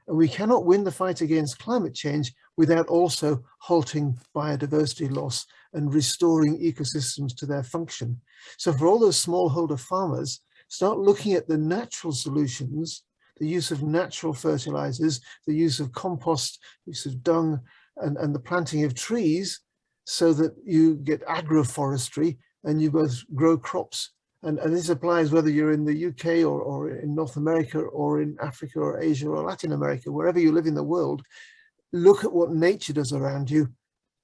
Speaker 6: And we cannot win the fight against climate change without also halting biodiversity loss and restoring ecosystems to their function. So for all those smallholder farmers, start looking at the natural solutions, the use of natural fertilizers, the use of compost, use of dung, and the planting of trees, so that you get agroforestry and you both grow crops. And this applies whether you're in the UK or in North America or in Africa or Asia or Latin America, wherever you live in the world. Look at what nature does around you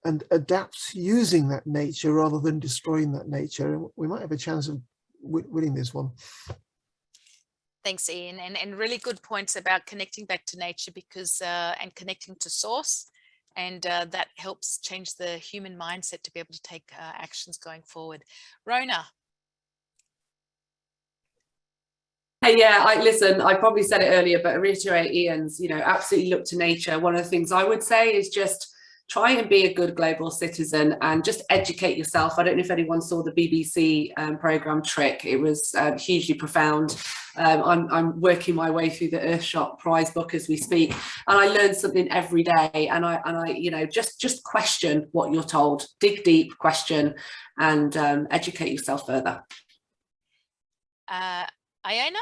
Speaker 6: and adapt using that nature rather than destroying that nature. And we might have a chance of winning this one.
Speaker 1: Thanks, Ian, and really good points about connecting back to nature, because and connecting to source, and that helps change the human mindset to be able to take actions going forward. Rhona.
Speaker 2: Hey, yeah, listen, I probably said it earlier, but I reiterate Ian's, absolutely look to nature. One of the things I would say is just try and be a good global citizen and just educate yourself. I don't know if anyone saw the BBC programme Trick. It was hugely profound. I'm working my way through the Earthshot prize book as we speak, and I learn something every day. And I just question what you're told, dig deep, question, and educate yourself further.
Speaker 1: Iona?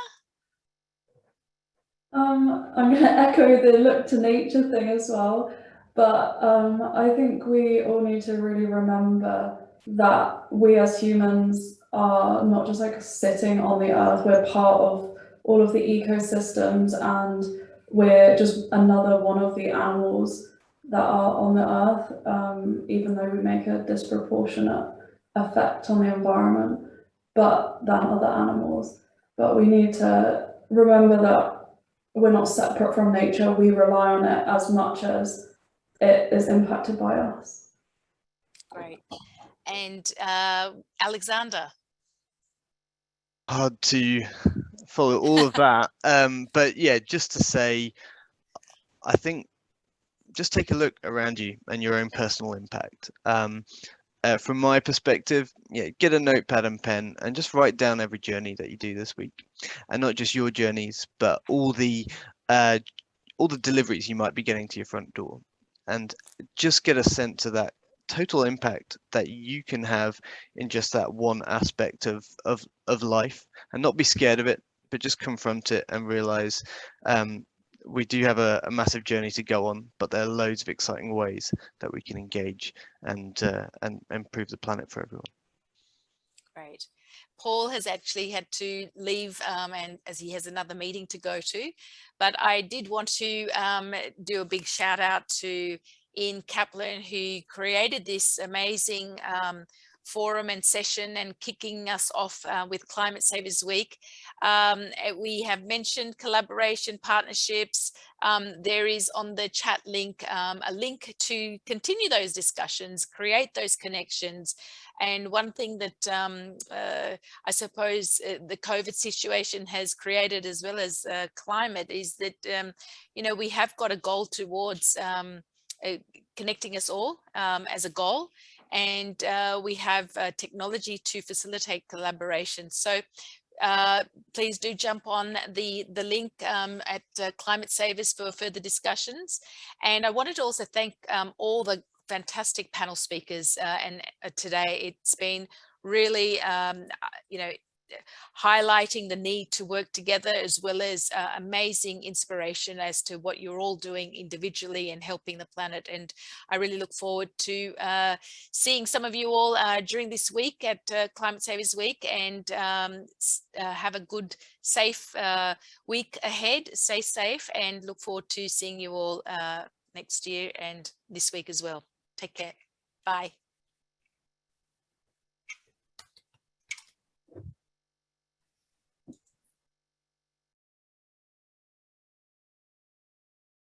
Speaker 5: I'm going to echo the look to nature thing as well, but I think we all need to really remember that we as humans are not just like sitting on the earth, we're part of all of the ecosystems, and we're just another one of the animals that are on the earth, even though we make a disproportionate effect on the environment than other animals. But we need to remember that we're not separate from nature. We rely on it as much as it is impacted by us.
Speaker 1: Great. And Alexander?
Speaker 3: Hard to follow all of that. But yeah, just to say, I think just take a look around you and your own personal impact. From my perspective, yeah, get a notepad and pen and just write down every journey that you do this week, and not just your journeys, but all the deliveries you might be getting to your front door, and just get a sense of that total impact that you can have in just that one aspect of life, and not be scared of it, but just confront it and realize we do have a massive journey to go on, but there are loads of exciting ways that we can engage and improve the planet for everyone.
Speaker 1: Great. Paul has actually had to leave, and as he has another meeting to go to, but I did want to do a big shout out to Ian Kaplan, who created this amazing forum and session and kicking us off with ClimateSavers Week. We have mentioned collaboration, partnerships. There is on the chat link a link to continue those discussions, create those connections. And one thing that I suppose the COVID situation has created, as well as climate, is that, you know, we have got a goal towards connecting us all as a goal. And we have technology to facilitate collaboration. So please do jump on the link at ClimateSavers for further discussions. And I wanted to also thank all the fantastic panel speakers and today. It's been really, you know, highlighting the need to work together, as well as amazing inspiration as to what you're all doing individually and helping the planet. And I really look forward to seeing some of you all during this week at ClimateSavers Week, and have a good, safe week ahead. Stay safe, and look forward to seeing you all next year and this week as well. Take care. Bye.